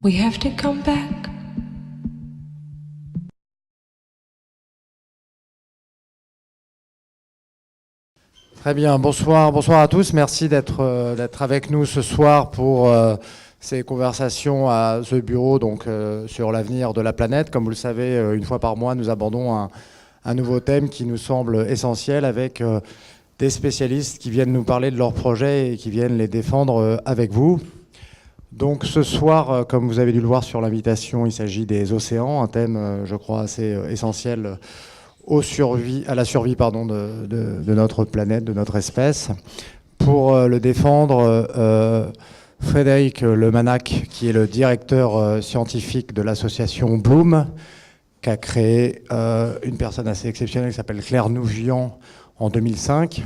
We have to come back. Très bien, bonsoir à tous. Merci d'être avec nous ce soir pour ces conversations à ce bureau sur l'avenir de la planète. Comme vous le savez, une fois par mois, nous abordons un nouveau thème qui nous semble essentiel avec des spécialistes qui viennent nous parler de leurs projets et qui viennent les défendre avec vous. Donc ce soir, comme vous avez dû le voir sur l'invitation, il s'agit des océans, un thème, je crois, assez essentiel à la survie de notre planète, de notre espèce. Pour le défendre, Frédéric Lemanac, qui est le directeur scientifique de l'association Bloom, qu'a créé une personne assez exceptionnelle qui s'appelle Claire Nouvian en 2005.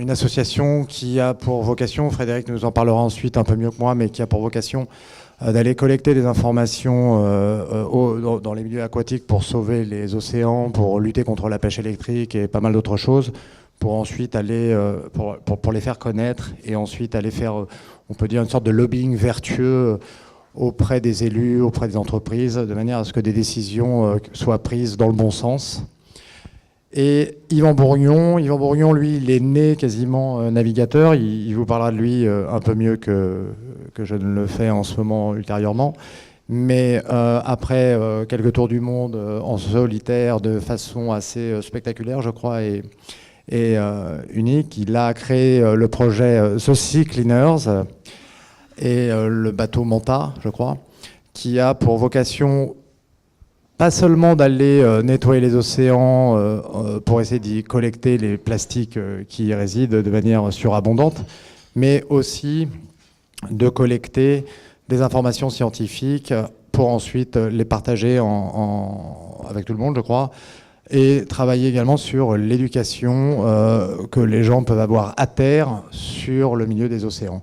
Une association qui a pour vocation, Frédéric nous en parlera ensuite un peu mieux que moi, mais qui a pour vocation d'aller collecter des informations dans les milieux aquatiques pour sauver les océans, pour lutter contre la pêche électrique et pas mal d'autres choses, pour ensuite aller, pour les faire connaître et ensuite aller faire, on peut dire, une sorte de lobbying vertueux auprès des élus, auprès des entreprises, de manière à ce que des décisions soient prises dans le bon sens. Et Yvan Bourgnon, lui, il est né quasiment navigateur. Il vous parlera de lui un peu mieux que je ne le fais en ce moment ultérieurement. Mais après quelques tours du monde en solitaire de façon assez spectaculaire, je crois, et unique, il a créé le projet The Sea Cleaners et le bateau Manta, je crois, qui a pour vocation pas seulement d'aller nettoyer les océans pour essayer d'y collecter les plastiques qui y résident de manière surabondante, mais aussi de collecter des informations scientifiques pour ensuite les partager avec tout le monde, je crois, et travailler également sur l'éducation que les gens peuvent avoir à terre sur le milieu des océans.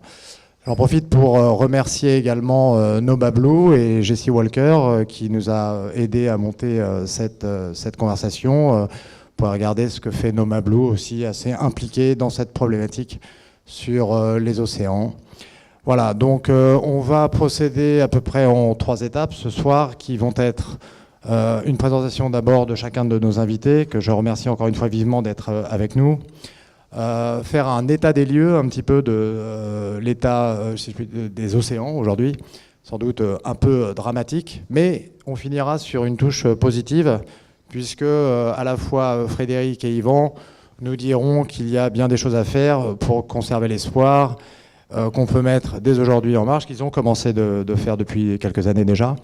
J'en profite pour remercier également Noma Blue et Jessie Walker qui nous a aidé à monter cette conversation. Pour regarder ce que fait Noma Blue aussi, assez impliqué dans cette problématique sur les océans. Voilà, donc on va procéder à peu près en 3 étapes ce soir qui vont être une présentation d'abord de chacun de nos invités, que je remercie encore une fois vivement d'être avec nous. Faire un état des lieux un petit peu de l'état des océans aujourd'hui, sans doute un peu dramatique, mais on finira sur une touche positive, puisque à la fois Frédéric et Yvan nous diront qu'il y a bien des choses à faire pour conserver l'espoir, qu'on peut mettre dès aujourd'hui en marche, qu'ils ont commencé de faire depuis quelques années déjà,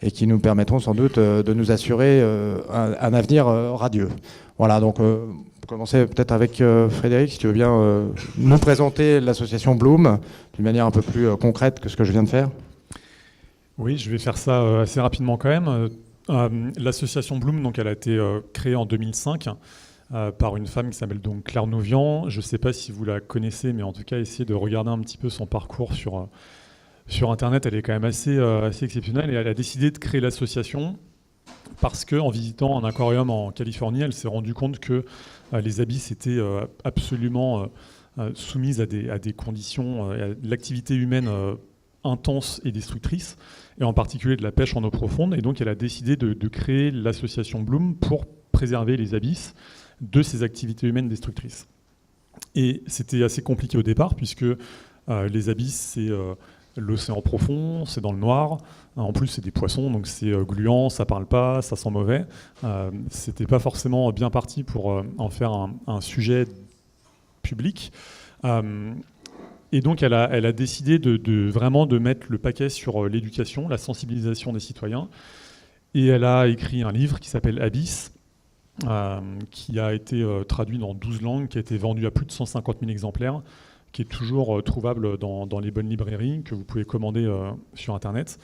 et qui nous permettront sans doute de nous assurer un avenir radieux. Voilà, donc commencer peut-être avec Frédéric, si tu veux bien nous présenter l'association Bloom d'une manière un peu plus concrète que ce que je viens de faire. Oui, je vais faire ça assez rapidement quand même. L'association Bloom, donc, elle a été créée en 2005 par une femme qui s'appelle donc Claire Nouvian. Je ne sais pas si vous la connaissez, mais en tout cas, essayez de regarder un petit peu son parcours sur Internet. Elle est quand même assez exceptionnelle et elle a décidé de créer l'association parce qu'en visitant un aquarium en Californie, elle s'est rendue compte que les abysses étaient absolument soumises à des conditions, à l'activité humaine intense et destructrice, et en particulier de la pêche en eau profonde. Et donc elle a décidé de créer l'association Bloom pour préserver les abysses de ces activités humaines destructrices. Et c'était assez compliqué au départ, puisque les abysses, c'est l'océan profond, c'est dans le noir. En plus, c'est des poissons, donc c'est gluant, ça parle pas, ça sent mauvais. C'était pas forcément bien parti pour en faire un sujet public. Et donc, elle a décidé vraiment de mettre le paquet sur l'éducation, la sensibilisation des citoyens. Et elle a écrit un livre qui s'appelle Abyss, qui a été traduit dans 12 langues, qui a été vendu à plus de 150 000 exemplaires, qui est toujours trouvable dans les bonnes librairies, que vous pouvez commander sur Internet.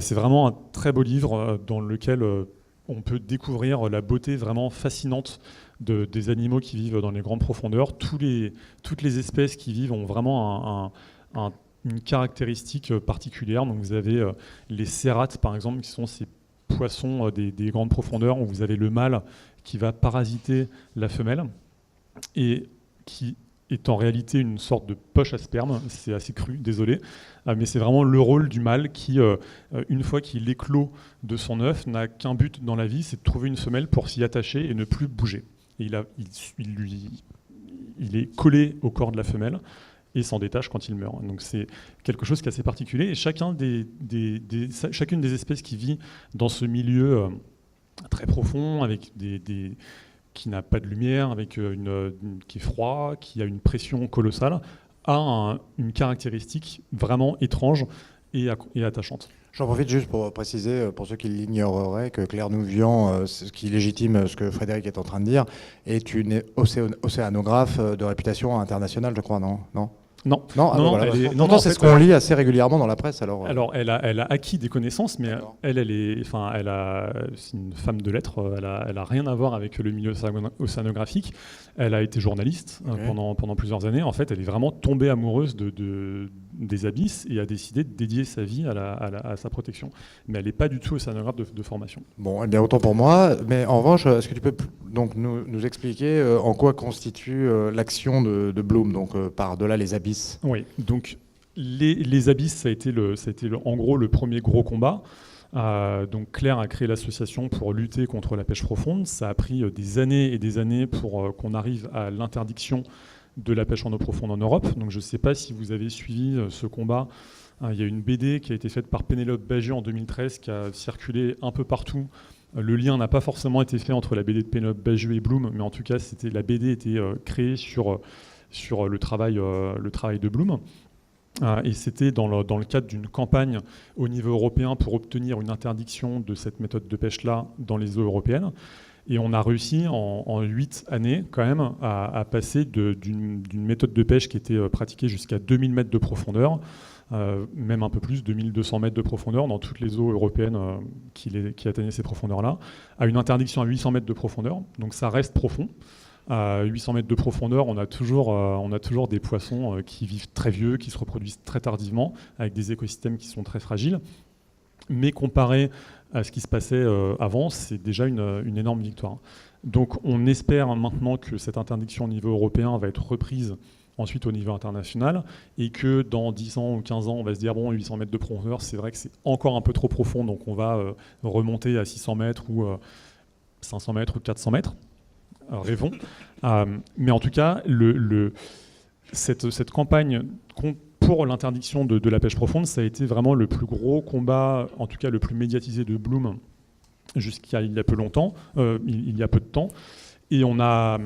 C'est vraiment un très beau livre dans lequel on peut découvrir la beauté vraiment fascinante des animaux qui vivent dans les grandes profondeurs. Toutes les espèces qui vivent ont vraiment une caractéristique particulière. Donc vous avez les cérates, par exemple, qui sont ces poissons des grandes profondeurs, où vous avez le mâle qui va parasiter la femelle et qui est en réalité une sorte de poche à sperme, c'est assez cru, désolé, mais c'est vraiment le rôle du mâle qui, une fois qu'il éclot de son œuf, n'a qu'un but dans la vie, c'est de trouver une femelle pour s'y attacher et ne plus bouger. Et il est collé au corps de la femelle et s'en détache quand il meurt. Donc c'est quelque chose qui est assez particulier, et chacune des espèces qui vit dans ce milieu très profond, avec qui n'a pas de lumière, avec qui est froid, qui a une pression colossale, a une caractéristique vraiment étrange et attachante. J'en profite juste pour préciser, pour ceux qui l'ignoreraient, que Claire Nouvian, ce qui légitime ce que Frédéric est en train de dire, est une océanographe de réputation internationale, je crois, non ? Non, c'est ce qu'on lit assez régulièrement dans la presse. Alors, elle a acquis des connaissances, mais c'est une femme de lettres. Elle a rien à voir avec le milieu océanographique. Elle a été journaliste pendant plusieurs années. En fait, elle est vraiment tombée amoureuse des abysses et a décidé de dédier sa vie à sa protection. Mais elle n'est pas du tout océanographe de formation. Bon, eh bien, autant pour moi. Mais en revanche, est-ce que tu peux donc nous expliquer en quoi constitue l'action de Bloom, donc par-delà les abysses ? Oui, donc les abysses, ça a été en gros le premier gros combat. Donc Claire a créé l'association pour lutter contre la pêche profonde. Ça a pris des années et des années pour qu'on arrive à l'interdiction de la pêche en eau profonde en Europe. Donc je ne sais pas si vous avez suivi ce combat. Il y a une BD qui a été faite par Pénélope Bagieux en 2013 qui a circulé un peu partout. Le lien n'a pas forcément été fait entre la BD de Pénélope Bagieux et Bloom, mais en tout cas la BD était créée sur le travail de Bloom. Et c'était dans le cadre d'une campagne au niveau européen pour obtenir une interdiction de cette méthode de pêche-là dans les eaux européennes. Et on a réussi en 8 années quand même à passer d'une méthode de pêche qui était pratiquée jusqu'à 2000 mètres de profondeur, même un peu plus, 2200 mètres de profondeur dans toutes les eaux européennes qui atteignaient ces profondeurs-là, à une interdiction à 800 mètres de profondeur. Donc ça reste profond. À 800 mètres de profondeur, on a toujours des poissons qui vivent très vieux, qui se reproduisent très tardivement, avec des écosystèmes qui sont très fragiles. Mais comparé à ce qui se passait avant, c'est déjà une énorme victoire. Donc on espère maintenant que cette interdiction au niveau européen va être reprise ensuite au niveau international, et que dans 10 ans ou 15 ans, on va se dire, bon, 800 mètres de profondeur, c'est vrai que c'est encore un peu trop profond, donc on va remonter à 600 mètres ou 500 mètres ou 400 mètres. Rêvons. Mais en tout cas, cette campagne pour l'interdiction de la pêche profonde, ça a été vraiment le plus gros combat, en tout cas le plus médiatisé de Bloom jusqu'à il y a peu de temps. Et on a,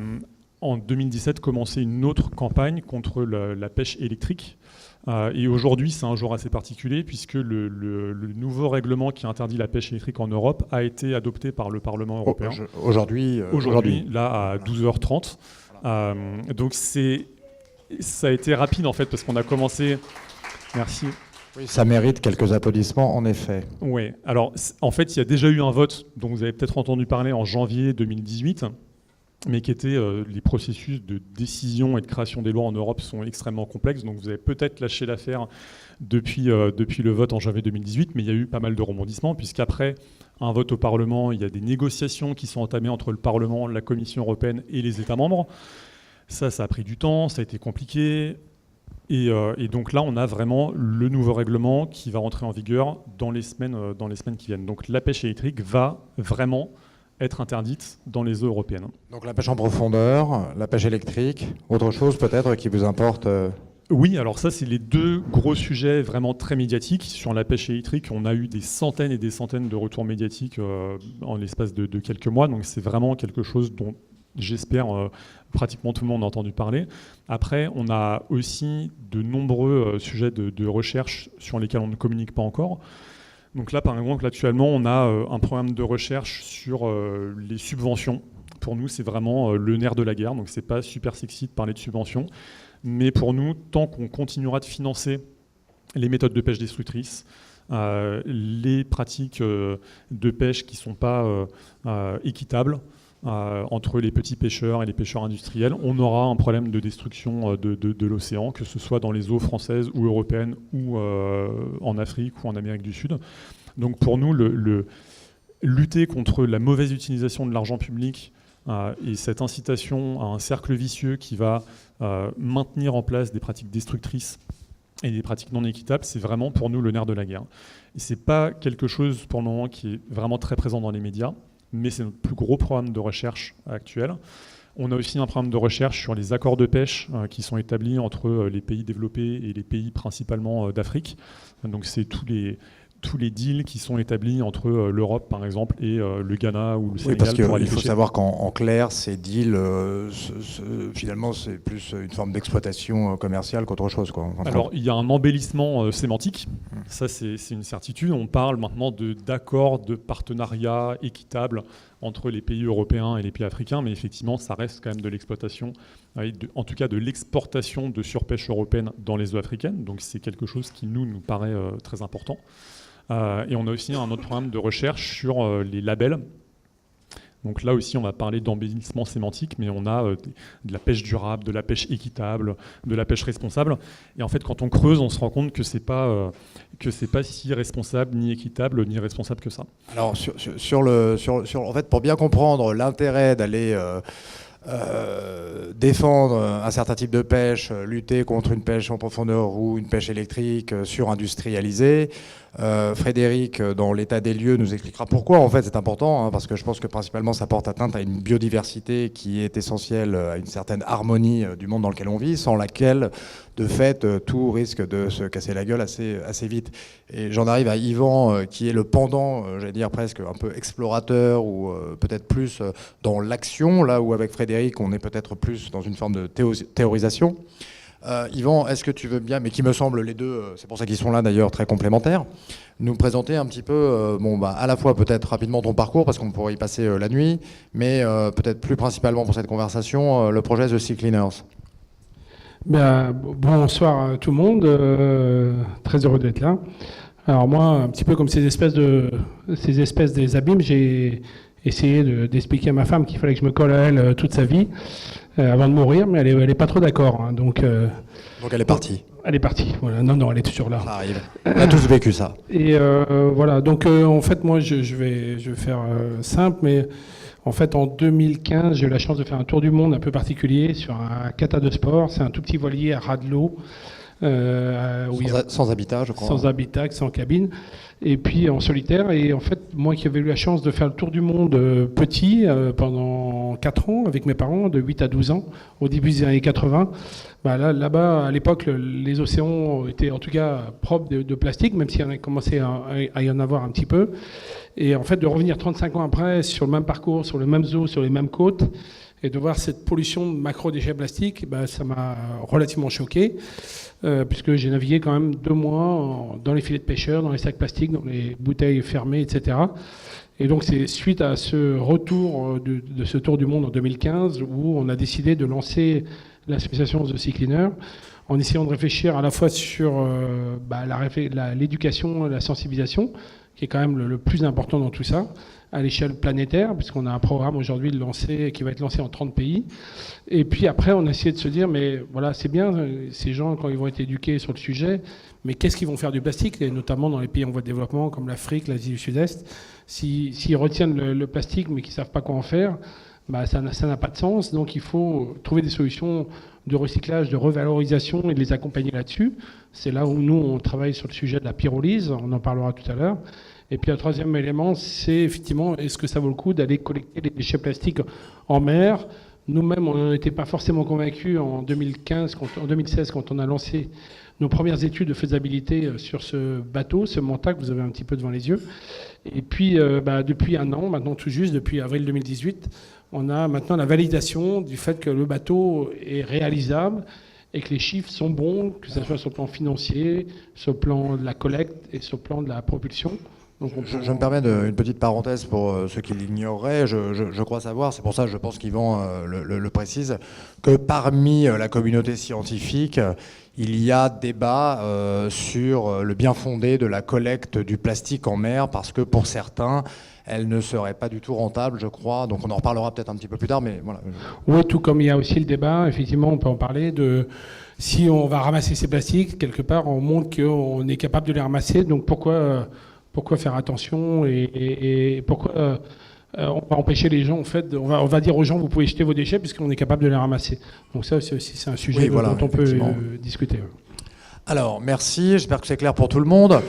en 2017, commencé une autre campagne contre la pêche électrique. Et aujourd'hui, c'est un jour assez particulier puisque le nouveau règlement qui interdit la pêche électrique en Europe a été adopté par le Parlement européen. Aujourd'hui, là, à 12h30. Voilà. Donc ça a été rapide en fait parce qu'on a commencé... Merci. Oui, ça mérite quelques applaudissements, en effet. Oui, alors en fait, il y a déjà eu un vote dont vous avez peut-être entendu parler en janvier 2018, mais qui était les processus de décision et de création des lois en Europe sont extrêmement complexes, donc vous avez peut-être lâché l'affaire depuis le vote en janvier 2018, mais il y a eu pas mal de rebondissements, puisqu'après un vote au Parlement, il y a des négociations qui sont entamées entre le Parlement, la Commission européenne et les États membres. Ça a pris du temps, ça a été compliqué, et donc là, on a vraiment le nouveau règlement qui va rentrer en vigueur dans les semaines qui viennent. Donc la pêche électrique va vraiment être interdite dans les eaux européennes. Donc la pêche en profondeur, la pêche électrique, autre chose peut-être qui vous importe Oui, alors ça, c'est les deux gros sujets vraiment très médiatiques. Sur la pêche électrique, on a eu des centaines et des centaines de retours médiatiques en l'espace de quelques mois, donc c'est vraiment quelque chose dont j'espère pratiquement tout le monde a entendu parler. Après, on a aussi de nombreux sujets de recherche sur lesquels on ne communique pas encore. Donc là, par exemple, actuellement, on a un programme de recherche sur les subventions. Pour nous, c'est vraiment le nerf de la guerre, donc c'est pas super sexy de parler de subventions. Mais pour nous, tant qu'on continuera de financer les méthodes de pêche destructrices, les pratiques de pêche qui ne sont pas équitables, entre les petits pêcheurs et les pêcheurs industriels, on aura un problème de destruction de l'océan, que ce soit dans les eaux françaises ou européennes ou en Afrique ou en Amérique du Sud. Donc pour nous, lutter contre la mauvaise utilisation de l'argent public Et cette incitation à un cercle vicieux qui va maintenir en place des pratiques destructrices et des pratiques non équitables, c'est vraiment pour nous le nerf de la guerre. Et ce n'est pas quelque chose pour le moment qui est vraiment très présent dans les médias, mais c'est notre plus gros programme de recherche actuel. On a aussi un programme de recherche sur les accords de pêche qui sont établis entre les pays développés et les pays principalement d'Afrique. Donc c'est tous les deals qui sont établis entre l'Europe, par exemple, et le Ghana ou le Sénégal. Oui, parce pour aller qu'il faut pêcher. savoir qu'en clair, ces deals, finalement, c'est plus une forme d'exploitation commerciale qu'autre chose, quoi. Alors, il y a un embellissement sémantique. Ça, c'est une certitude. On parle maintenant d'accords de partenariat équitable entre les pays européens et les pays africains, mais effectivement, ça reste quand même de l'exploitation, en tout cas de l'exportation de surpêche européenne dans les eaux africaines. Donc, c'est quelque chose qui nous paraît très important. Et on a aussi un autre programme de recherche sur les labels. Donc là aussi, on va parler d'embellissement sémantique, mais on a de la pêche durable, de la pêche équitable, de la pêche responsable. Et en fait, quand on creuse, on se rend compte que c'est pas si responsable, ni équitable, ni responsable que ça. Alors, en fait, pour bien comprendre l'intérêt d'aller défendre un certain type de pêche, lutter contre une pêche en profondeur ou une pêche électrique surindustrialisée, Frédéric, dans l'état des lieux, nous expliquera pourquoi en fait c'est important, parce que je pense que principalement ça porte atteinte à une biodiversité qui est essentielle à une certaine harmonie du monde dans lequel on vit, sans laquelle de fait tout risque de se casser la gueule assez vite. Et j'en arrive à Yvan, qui est le pendant, j'allais dire presque un peu explorateur ou peut-être plus dans l'action, là où avec Frédéric on est peut-être plus dans une forme de théorisation. Yvan, est-ce que tu veux bien, mais qui me semble les deux, c'est pour ça qu'ils sont là d'ailleurs, très complémentaires, nous présenter un petit peu, à la fois peut-être rapidement ton parcours, parce qu'on pourrait y passer la nuit, mais peut-être plus principalement pour cette conversation, le projet The Sea Cleaners. Bonsoir à tout le monde, très heureux d'être là. Alors moi, un petit peu comme ces espèces des abîmes, j'ai essayé d'expliquer à ma femme qu'il fallait que je me colle à elle toute sa vie avant de mourir, mais elle est pas trop d'accord. Hein, donc elle est partie. Elle est partie. Voilà. Non, elle est toujours là. Ça arrive. On a tous vécu ça. Et voilà. Donc en fait, moi, je vais faire simple, mais en fait, en 2015, j'ai eu la chance de faire un tour du monde un peu particulier sur un kata de sport. C'est un tout petit voilier à ras de l'eau. Sans habitat, je crois. Sans habitat, sans cabine. Et puis en solitaire. Et en fait, moi qui avais eu la chance de faire le tour du monde petit pendant 4 ans avec mes parents, de 8 à 12 ans, au début des années 80, là-bas, à l'époque, les océans étaient en tout cas propres de plastique, même s'il y en a commencé à y en avoir un petit peu. Et en fait, de revenir 35 ans après sur le même parcours, sur les mêmes eaux, sur les mêmes côtes, et de voir cette pollution de macro-déchets plastiques, ça m'a relativement choqué, puisque j'ai navigué quand même 2 mois dans les filets de pêcheurs, dans les sacs plastiques, dans les bouteilles fermées, etc. Et donc c'est suite à ce retour de ce tour du monde en 2015 où on a décidé de lancer l'association The Sea Cleaner, en essayant de réfléchir à la fois sur l'éducation, la sensibilisation, qui est quand même le plus important dans tout ça, à l'échelle planétaire, puisqu'on a un programme aujourd'hui qui va être lancé en 30 pays. Et puis après, on a essayé de se dire, mais voilà, c'est bien, ces gens, quand ils vont être éduqués sur le sujet, mais qu'est-ce qu'ils vont faire du plastique, et notamment dans les pays en voie de développement, comme l'Afrique, l'Asie du Sud-Est, s'ils retiennent le plastique, mais qu'ils ne savent pas quoi en faire, ça n'a pas de sens. Donc il faut trouver des solutions de recyclage, de revalorisation et de les accompagner là-dessus. C'est là où nous, on travaille sur le sujet de la pyrolyse, on en parlera tout à l'heure. Et puis un troisième élément, c'est effectivement, est-ce que ça vaut le coup d'aller collecter les déchets plastiques en mer ? Nous-mêmes, on n'en était pas forcément convaincus en 2016, quand on a lancé nos premières études de faisabilité sur ce bateau, ce Manta que vous avez un petit peu devant les yeux. Et puis, depuis 1 an, maintenant tout juste, depuis avril 2018, on a maintenant la validation du fait que le bateau est réalisable et que les chiffres sont bons, que ce soit sur le plan financier, sur le plan de la collecte et sur le plan de la propulsion. Donc je me permets une petite parenthèse pour ceux qui l'ignoreraient. Je crois savoir, c'est pour ça que je pense qu'Yvan le précise, que parmi la communauté scientifique, il y a débat sur le bien fondé de la collecte du plastique en mer, parce que pour certains, elle ne serait pas du tout rentable, je crois. Donc on en reparlera peut-être un petit peu plus tard, mais voilà. Oui, tout comme il y a aussi le débat, effectivement, on peut en parler, de si on va ramasser ces plastiques, quelque part, on montre qu'on est capable de les ramasser, donc pourquoi faire attention et pourquoi on va empêcher les gens, en fait, on va dire aux gens, vous pouvez jeter vos déchets puisqu'on est capable de les ramasser. Donc ça aussi, c'est un sujet dont on peut discuter. Alors, merci, j'espère que c'est clair pour tout le monde.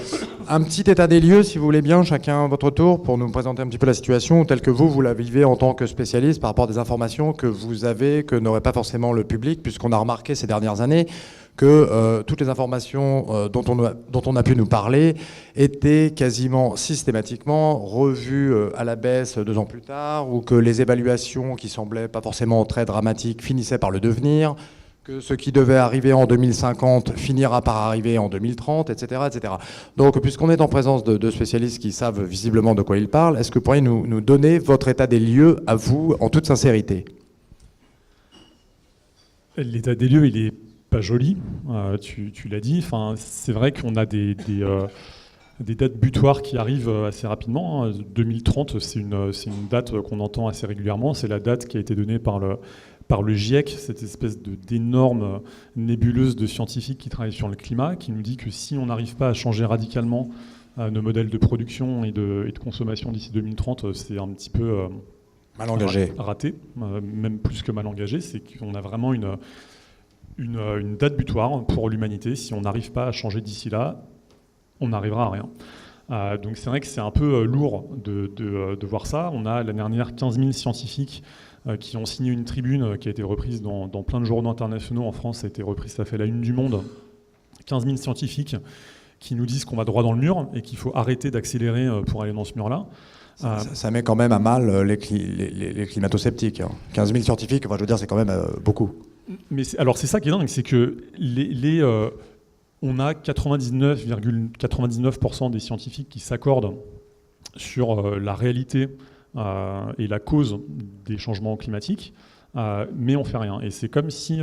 Un petit état des lieux, si vous voulez bien, chacun à votre tour, pour nous présenter un petit peu la situation telle que vous la vivez en tant que spécialiste par rapport à des informations que vous avez, que n'aurait pas forcément le public, puisqu'on a remarqué ces dernières années que toutes les informations dont on a pu nous parler étaient quasiment systématiquement revues à la baisse 2 ans plus tard, ou que les évaluations qui semblaient pas forcément très dramatiques finissaient par le devenir, que ce qui devait arriver en 2050 finira par arriver en 2030, etc. etc. Donc, puisqu'on est en présence de spécialistes qui savent visiblement de quoi ils parlent, est-ce que vous pourriez nous donner votre état des lieux à vous, en toute sincérité? L'état des lieux, il est pas joli, tu l'as dit. Enfin, c'est vrai qu'on a des dates butoirs qui arrivent assez rapidement. 2030, c'est une date qu'on entend assez régulièrement. C'est la date qui a été donnée par le GIEC, cette espèce d'énorme nébuleuse de scientifiques qui travaillent sur le climat, qui nous dit que si on n'arrive pas à changer radicalement nos modèles de production et de consommation d'ici 2030, c'est un petit peu mal engagé. Raté, même plus que mal engagé. C'est qu'on a vraiment une date butoir pour l'humanité. Si on n'arrive pas à changer d'ici là, on n'arrivera à rien. Donc c'est vrai que c'est un peu lourd de voir ça. On a l'année dernière 15 000 scientifiques qui ont signé une tribune qui a été reprise dans plein de journaux internationaux. En France, ça a été repris, ça fait la une du Monde. 15 000 scientifiques qui nous disent qu'on va droit dans le mur et qu'il faut arrêter d'accélérer pour aller dans ce mur-là. Ça met quand même à mal les climato-sceptiques. 15 000 scientifiques, enfin, je veux dire, c'est quand même beaucoup. Mais alors c'est ça qui est dingue, c'est que on a 99,99% des scientifiques qui s'accordent sur la réalité et la cause des changements climatiques, mais on fait rien. Et c'est comme si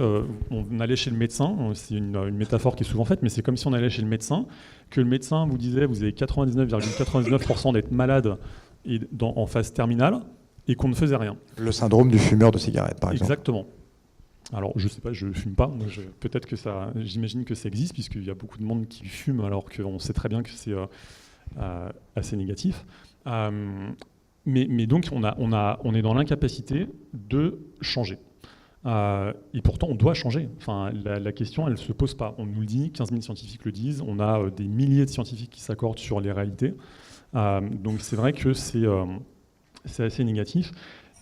on allait chez le médecin, c'est une métaphore qui est souvent faite, mais c'est comme si on allait chez le médecin, que le médecin vous disait vous avez 99,99% d'être malade et en phase terminale, et qu'on ne faisait rien. Le syndrome du fumeur de cigarette, par exemple. Exactement. Alors, je sais pas, je fume pas. Peut-être que ça, j'imagine que ça existe, puisqu'il y a beaucoup de monde qui fume, alors qu'on sait très bien que c'est assez négatif. Mais donc, on est dans l'incapacité de changer. Et pourtant, on doit changer. Enfin, la question, elle ne se pose pas. On nous le dit, 15 000 scientifiques le disent, on a des milliers de scientifiques qui s'accordent sur les réalités. Donc, c'est vrai que c'est assez négatif.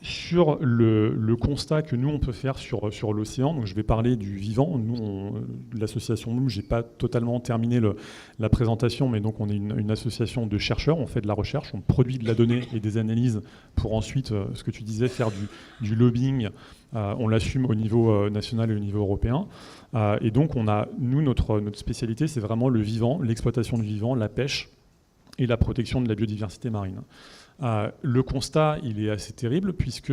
Sur le constat que nous, on peut faire sur l'océan, donc je vais parler du vivant. Nous, l'association Bloom, je n'ai pas totalement terminé la présentation, mais donc on est une association de chercheurs, on fait de la recherche, on produit de la donnée et des analyses pour ensuite, ce que tu disais, faire du lobbying. On l'assume au niveau national et au niveau européen. Et donc, notre spécialité, c'est vraiment le vivant, l'exploitation du vivant, la pêche et la protection de la biodiversité marine. Le constat, il est assez terrible, puisque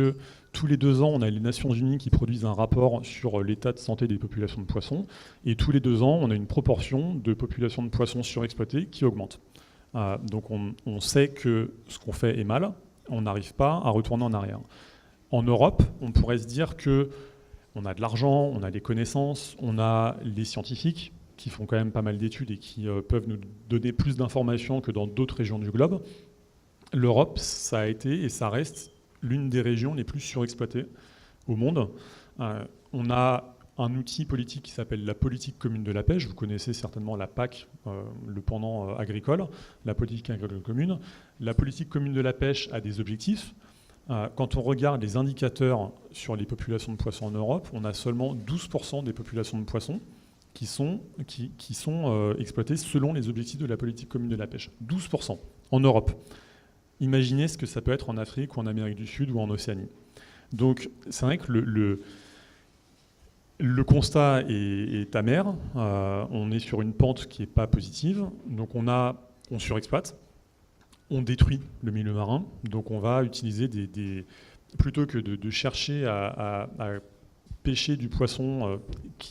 tous les 2 ans, on a les Nations Unies qui produisent un rapport sur l'état de santé des populations de poissons, et tous les 2 ans, on a une proportion de populations de poissons surexploitées qui augmente. Donc on sait que ce qu'on fait est mal, on n'arrive pas à retourner en arrière. En Europe, on pourrait se dire qu'on a de l'argent, on a des connaissances, on a les scientifiques qui font quand même pas mal d'études et qui peuvent nous donner plus d'informations que dans d'autres régions du globe. L'Europe, ça a été et ça reste l'une des régions les plus surexploitées au monde. On a un outil politique qui s'appelle la politique commune de la pêche. Vous connaissez certainement la PAC, le pendant agricole, la politique agricole commune. La politique commune de la pêche a des objectifs. Quand on regarde les indicateurs sur les populations de poissons en Europe, on a seulement 12% des populations de poissons qui sont exploitées selon les objectifs de la politique commune de la pêche. 12% en Europe. Imaginez ce que ça peut être en Afrique ou en Amérique du Sud ou en Océanie. Donc c'est vrai que le constat est amer. On est sur une pente qui n'est pas positive. Donc on surexploite, on détruit le milieu marin. Donc on va utiliser plutôt que de chercher à pêcher du poisson,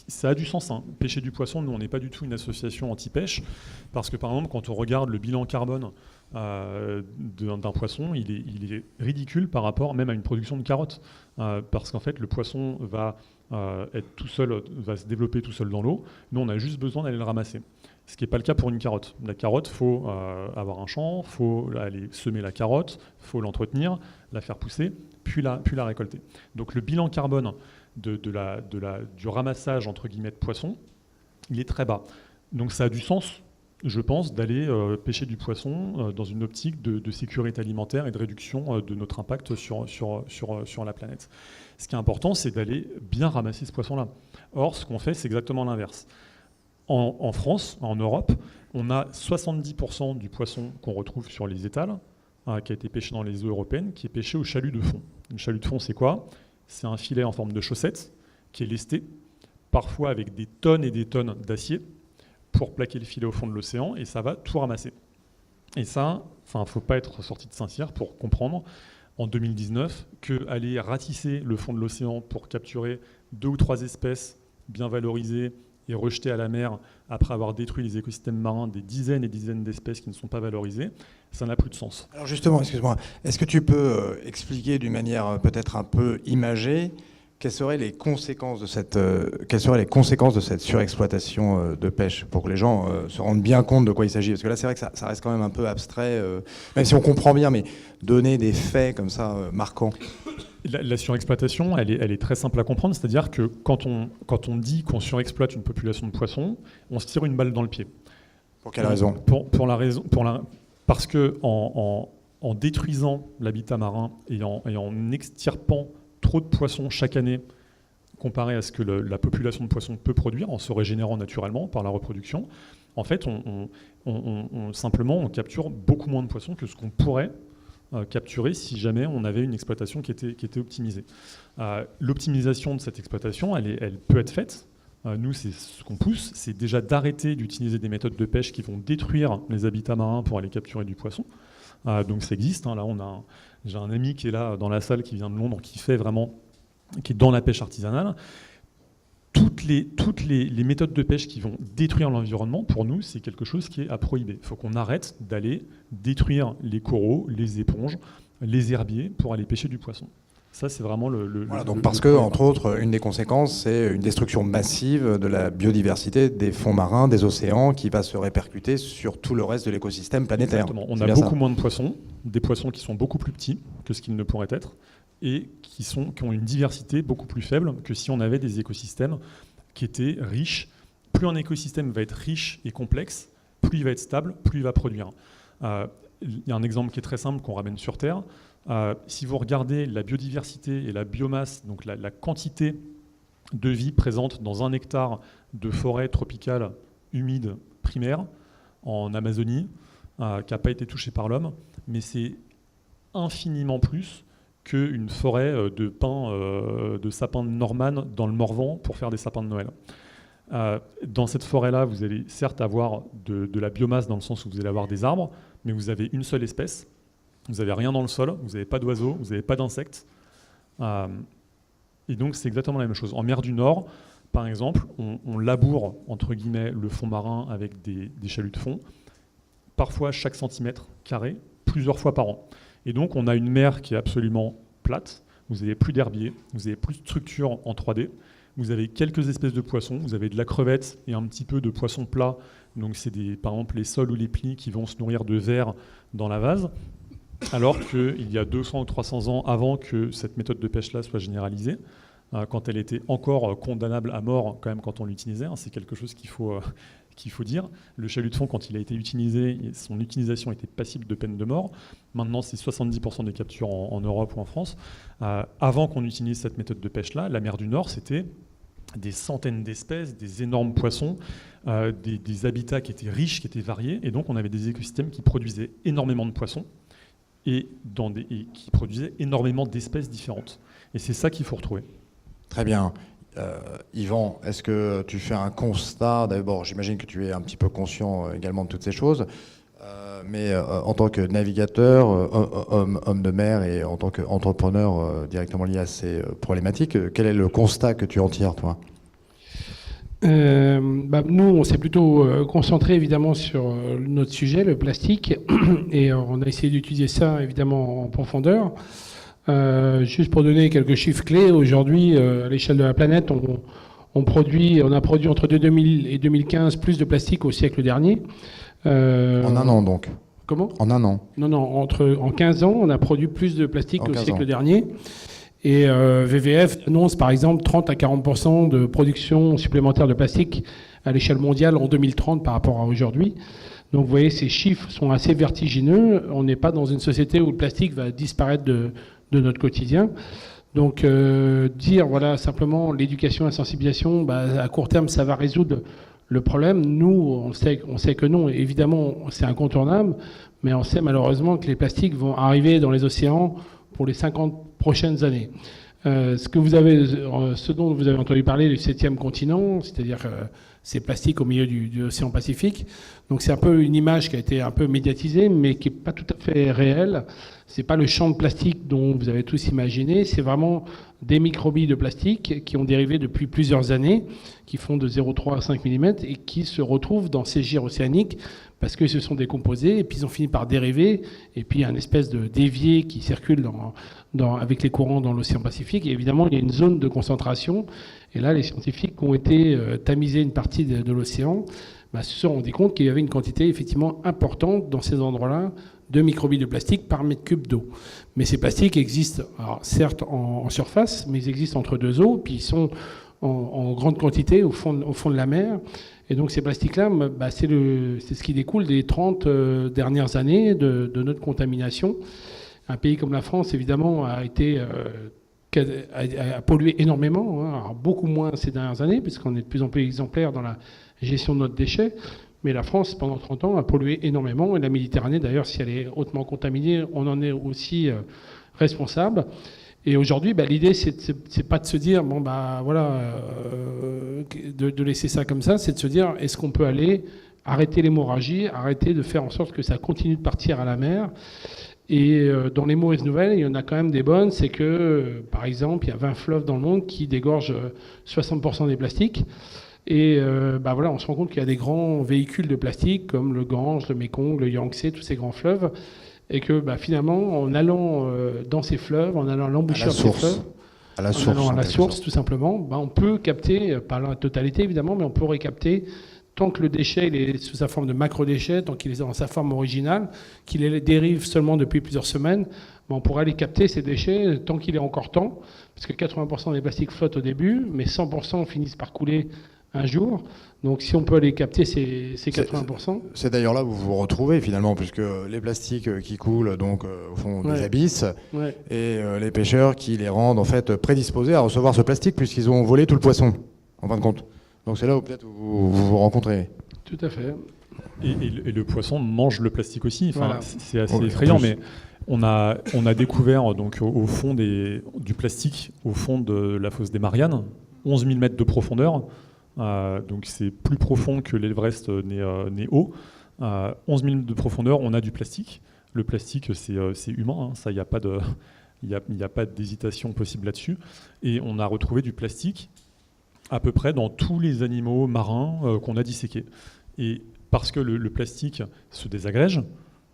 ça a du sens. Hein. Pêcher du poisson, nous on n'est pas du tout une association anti-pêche, parce que par exemple quand on regarde le bilan carbone d'un poisson, il est ridicule par rapport même à une production de carottes, parce qu'en fait le poisson va être tout seul, va se développer tout seul dans l'eau. Nous on a juste besoin d'aller le ramasser. Ce qui n'est pas le cas pour une carotte. La carotte, il faut avoir un champ, il faut aller semer la carotte, il faut l'entretenir, la faire pousser, puis la récolter. Donc le bilan carbone du ramassage entre guillemets de poissons, il est très bas. Donc ça a du sens, je pense, d'aller pêcher du poisson dans une optique de sécurité alimentaire et de réduction de notre impact sur la planète. Ce qui est important, c'est d'aller bien ramasser ce poisson-là. Or, ce qu'on fait, c'est exactement l'inverse. En France, en Europe, on a 70% du poisson qu'on retrouve sur les étals, qui a été pêché dans les eaux européennes, qui est pêché au chalut de fond. Le chalut de fond, c'est quoi? C'est un filet en forme de chaussette qui est lesté, parfois avec des tonnes et des tonnes d'acier, pour plaquer le filet au fond de l'océan, et ça va tout ramasser. Et ça, il ne faut pas être sorti de Saint-Cyr pour comprendre, en 2019, qu'aller ratisser le fond de l'océan pour capturer 2 ou 3 espèces bien valorisées et rejetées à la mer après avoir détruit les écosystèmes marins des dizaines et dizaines d'espèces qui ne sont pas valorisées, ça n'a plus de sens. Alors justement, excuse-moi, est-ce que tu peux expliquer d'une manière peut-être un peu imagée quelles seraient les conséquences de cette surexploitation de pêche pour que les gens se rendent bien compte de quoi il s'agit? Parce que là, c'est vrai que ça reste quand même un peu abstrait, même si on comprend bien, mais donner des faits comme ça marquants. La surexploitation, elle est très simple à comprendre, c'est-à-dire que quand on dit qu'on surexploite une population de poissons, on se tire une balle dans le pied. Pour quelle raison? Parce que en détruisant l'habitat marin et en extirpant trop de poissons chaque année, comparé à ce que la population de poissons peut produire, en se régénérant naturellement par la reproduction, en fait, simplement, on capture beaucoup moins de poissons que ce qu'on pourrait capturer si jamais on avait une exploitation qui était optimisée. L'optimisation de cette exploitation, elle peut être faite. Nous, c'est ce qu'on pousse, c'est déjà d'arrêter d'utiliser des méthodes de pêche qui vont détruire les habitats marins pour aller capturer du poisson. Donc ça existe. Là, j'ai un ami qui est là dans la salle, qui vient de Londres, qui est dans la pêche artisanale. Toutes les méthodes de pêche qui vont détruire l'environnement, pour nous, c'est quelque chose qui est à prohiber. Il faut qu'on arrête d'aller détruire les coraux, les éponges, les herbiers pour aller pêcher du poisson. Ça, c'est vraiment parce que, entre autres, une des conséquences, c'est une destruction massive de la biodiversité des fonds marins, des océans, qui va se répercuter sur tout le reste de l'écosystème planétaire. Exactement. On a beaucoup moins de poissons, des poissons qui sont beaucoup plus petits que ce qu'ils ne pourraient être, et qui ont une diversité beaucoup plus faible que si on avait des écosystèmes qui étaient riches. Plus un écosystème va être riche et complexe, plus il va être stable, plus il va produire. Il y a un exemple qui est très simple qu'on ramène sur Terre. Si vous regardez la biodiversité et la biomasse, donc la quantité de vie présente dans 1 hectare de forêt tropicale humide primaire en Amazonie, qui n'a pas été touchée par l'homme, mais c'est infiniment plus qu'une forêt de pins, de sapins de Norman dans le Morvan pour faire des sapins de Noël. Dans cette forêt-là, vous allez certes avoir de la biomasse dans le sens où vous allez avoir des arbres, mais vous avez une seule espèce. Vous n'avez rien dans le sol, vous n'avez pas d'oiseaux, vous n'avez pas d'insectes. Et donc c'est exactement la même chose. En mer du Nord, par exemple, on laboure, entre guillemets, le fond marin avec des chaluts de fond, parfois chaque centimètre carré, plusieurs fois par an. Et donc on a une mer qui est absolument plate, vous n'avez plus d'herbier, vous n'avez plus de structure en 3D, vous avez quelques espèces de poissons, vous avez de la crevette et un petit peu de poissons plats, donc c'est par exemple les sols ou les plis qui vont se nourrir de vers dans la vase, alors qu'il y a 200 ou 300 ans avant que cette méthode de pêche-là soit généralisée, quand elle était encore condamnable à mort quand même quand on l'utilisait, c'est quelque chose qu'il faut dire. Le chalut de fond, quand il a été utilisé, son utilisation était passible de peine de mort. Maintenant, c'est 70% des captures en Europe ou en France. Avant qu'on utilise cette méthode de pêche-là, la mer du Nord, c'était des centaines d'espèces, des énormes poissons, des habitats qui étaient riches, qui étaient variés, et donc on avait des écosystèmes qui produisaient énormément de poissons et qui produisaient énormément d'espèces différentes. Et c'est ça qu'il faut retrouver. Très bien. Yvan, est-ce que tu fais un constat? D'abord, j'imagine que tu es un petit peu conscient également de toutes ces choses, mais en tant que navigateur, homme de mer et en tant qu'entrepreneur directement lié à ces problématiques, quel est le constat que tu en tires, toi? Nous, on s'est plutôt concentré évidemment sur notre sujet, le plastique, et on a essayé d'utiliser ça évidemment en profondeur. Juste pour donner quelques chiffres clés, aujourd'hui, à l'échelle de la planète, On a produit entre 2000 et 2015 plus de plastique au siècle dernier. En un an donc. Comment ? En un an. Non, en 15 ans, on a produit plus de plastique qu'au siècle dernier. Et VVF annonce par exemple 30 à 40% de production supplémentaire de plastique à l'échelle mondiale en 2030 par rapport à aujourd'hui. Donc vous voyez, ces chiffres sont assez vertigineux. On n'est pas dans une société où le plastique va disparaître de notre quotidien. Donc dire voilà simplement l'éducation, la sensibilisation, à court terme ça va résoudre le problème. Nous, on sait que non. Évidemment, c'est incontournable, mais on sait malheureusement que les plastiques vont arriver dans les océans pour les 50 prochaines années. Ce dont vous avez entendu parler, le 7e continent, c'est-à-dire ces plastiques au milieu de l'océan Pacifique. Donc c'est un peu une image qui a été un peu médiatisée, mais qui n'est pas tout à fait réelle. C'est pas le champ de plastique dont vous avez tous imaginé, c'est vraiment des microbilles de plastique qui ont dérivé depuis plusieurs années, qui font de 0,3 à 5 mm et qui se retrouvent dans ces gires océaniques parce qu'ils se sont décomposés et puis ils ont fini par dériver et puis il y a une espèce de d'évier qui circule avec les courants dans l'océan Pacifique. Et évidemment, il y a une zone de concentration et là, les scientifiques ont été tamiser une partie de l'océan, se sont rendus compte qu'il y avait une quantité effectivement importante dans ces endroits-là de microbilles de plastique par mètre cube d'eau. Mais ces plastiques existent, alors, certes en surface, mais ils existent entre deux eaux, puis ils sont en grande quantité au fond de la mer. Et donc ces plastiques-là, c'est ce qui découle des 30 dernières années de notre contamination. Un pays comme la France, évidemment, a pollué énormément, alors beaucoup moins ces dernières années, puisqu'on est de plus en plus exemplaire dans la gestion de notre déchet. Mais la France, pendant 30 ans, a pollué énormément. Et la Méditerranée, d'ailleurs, si elle est hautement contaminée, on en est aussi responsable. Et aujourd'hui, l'idée, c'est pas de se dire, de laisser ça comme ça, c'est de se dire, est-ce qu'on peut aller arrêter l'hémorragie, arrêter de faire en sorte que ça continue de partir à la mer. Et dans les mauvaises nouvelles, il y en a quand même des bonnes, c'est que, par exemple, il y a 20 fleuves dans le monde qui dégorgent 60% des plastiques. Et on se rend compte qu'il y a des grands véhicules de plastique comme le Gange, le Mékong, le Yangtze, tous ces grands fleuves, et que finalement, en allant dans ces fleuves, en allant à l'embouchure de ces fleuves, en allant à la source tout simplement, on peut capter, pas la totalité évidemment, mais on peut récapter tant que le déchet il est sous sa forme de macro-déchet, tant qu'il est dans sa forme originale, qu'il dérive seulement depuis plusieurs semaines, on pourrait aller capter ces déchets tant qu'il est encore temps, parce que 80% des plastiques flottent au début, mais 100% finissent par couler un jour. Donc si on peut aller capter ces 80%... C'est d'ailleurs là où vous vous retrouvez finalement, puisque les plastiques qui coulent donc, au fond des abysses, et les pêcheurs qui les rendent en fait prédisposés à recevoir ce plastique, puisqu'ils ont volé tout le poisson, en fin de compte. Donc c'est là où peut-être vous vous rencontrez. Tout à fait. Et le poisson mange le plastique aussi. C'est assez effrayant, mais on a découvert donc au fond du plastique au fond de la fosse des Mariannes, 11 000 mètres de profondeur. Donc c'est plus profond que l'Everest n'est haut. 11 000 mètres de profondeur, on a du plastique. Le plastique, c'est humain. Ça, il n'y a pas d'hésitation possible là-dessus. Et on a retrouvé du plastique à peu près dans tous les animaux marins qu'on a disséqués. Et parce que le plastique se désagrège,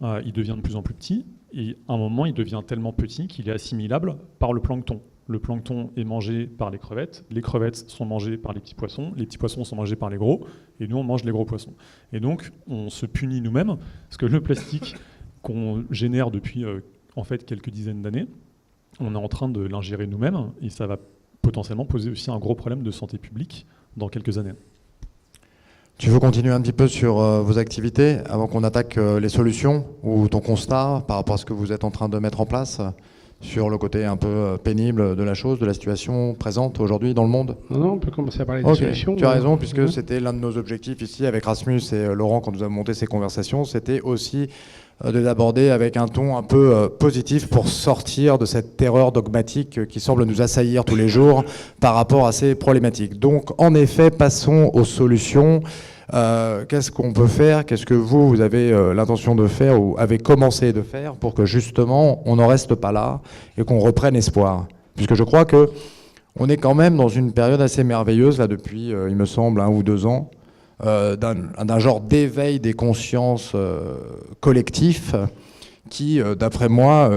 il devient de plus en plus petit, et à un moment, il devient tellement petit qu'il est assimilable par le plancton. Le plancton est mangé par les crevettes sont mangées par les petits poissons sont mangés par les gros, et nous, on mange les gros poissons. Et donc, on se punit nous-mêmes, parce que le plastique qu'on génère depuis quelques dizaines d'années, on est en train de l'ingérer nous-mêmes, et ça va potentiellement poser aussi un gros problème de santé publique dans quelques années. Tu veux continuer un petit peu sur vos activités avant qu'on attaque les solutions ou ton constat par rapport à ce que vous êtes en train de mettre en place sur le côté un peu pénible de la chose, de la situation présente aujourd'hui dans le monde? Non, on peut commencer à parler des solutions. Tu as raison, puisque c'était l'un de nos objectifs ici avec Rasmus et Laurent quand nous avons monté ces conversations, c'était aussi de l'aborder avec un ton un peu positif pour sortir de cette terreur dogmatique qui semble nous assaillir tous les jours par rapport à ces problématiques. Donc, en effet, passons aux solutions. Qu'est-ce qu'on peut faire? Qu'est-ce que vous avez l'intention de faire ou avez commencé de faire pour que justement on n'en reste pas là et qu'on reprenne espoir? Puisque je crois que on est quand même dans une période assez merveilleuse là depuis, il me semble, 1 ou 2 ans. D'un genre d'éveil des consciences collectifs qui, d'après moi,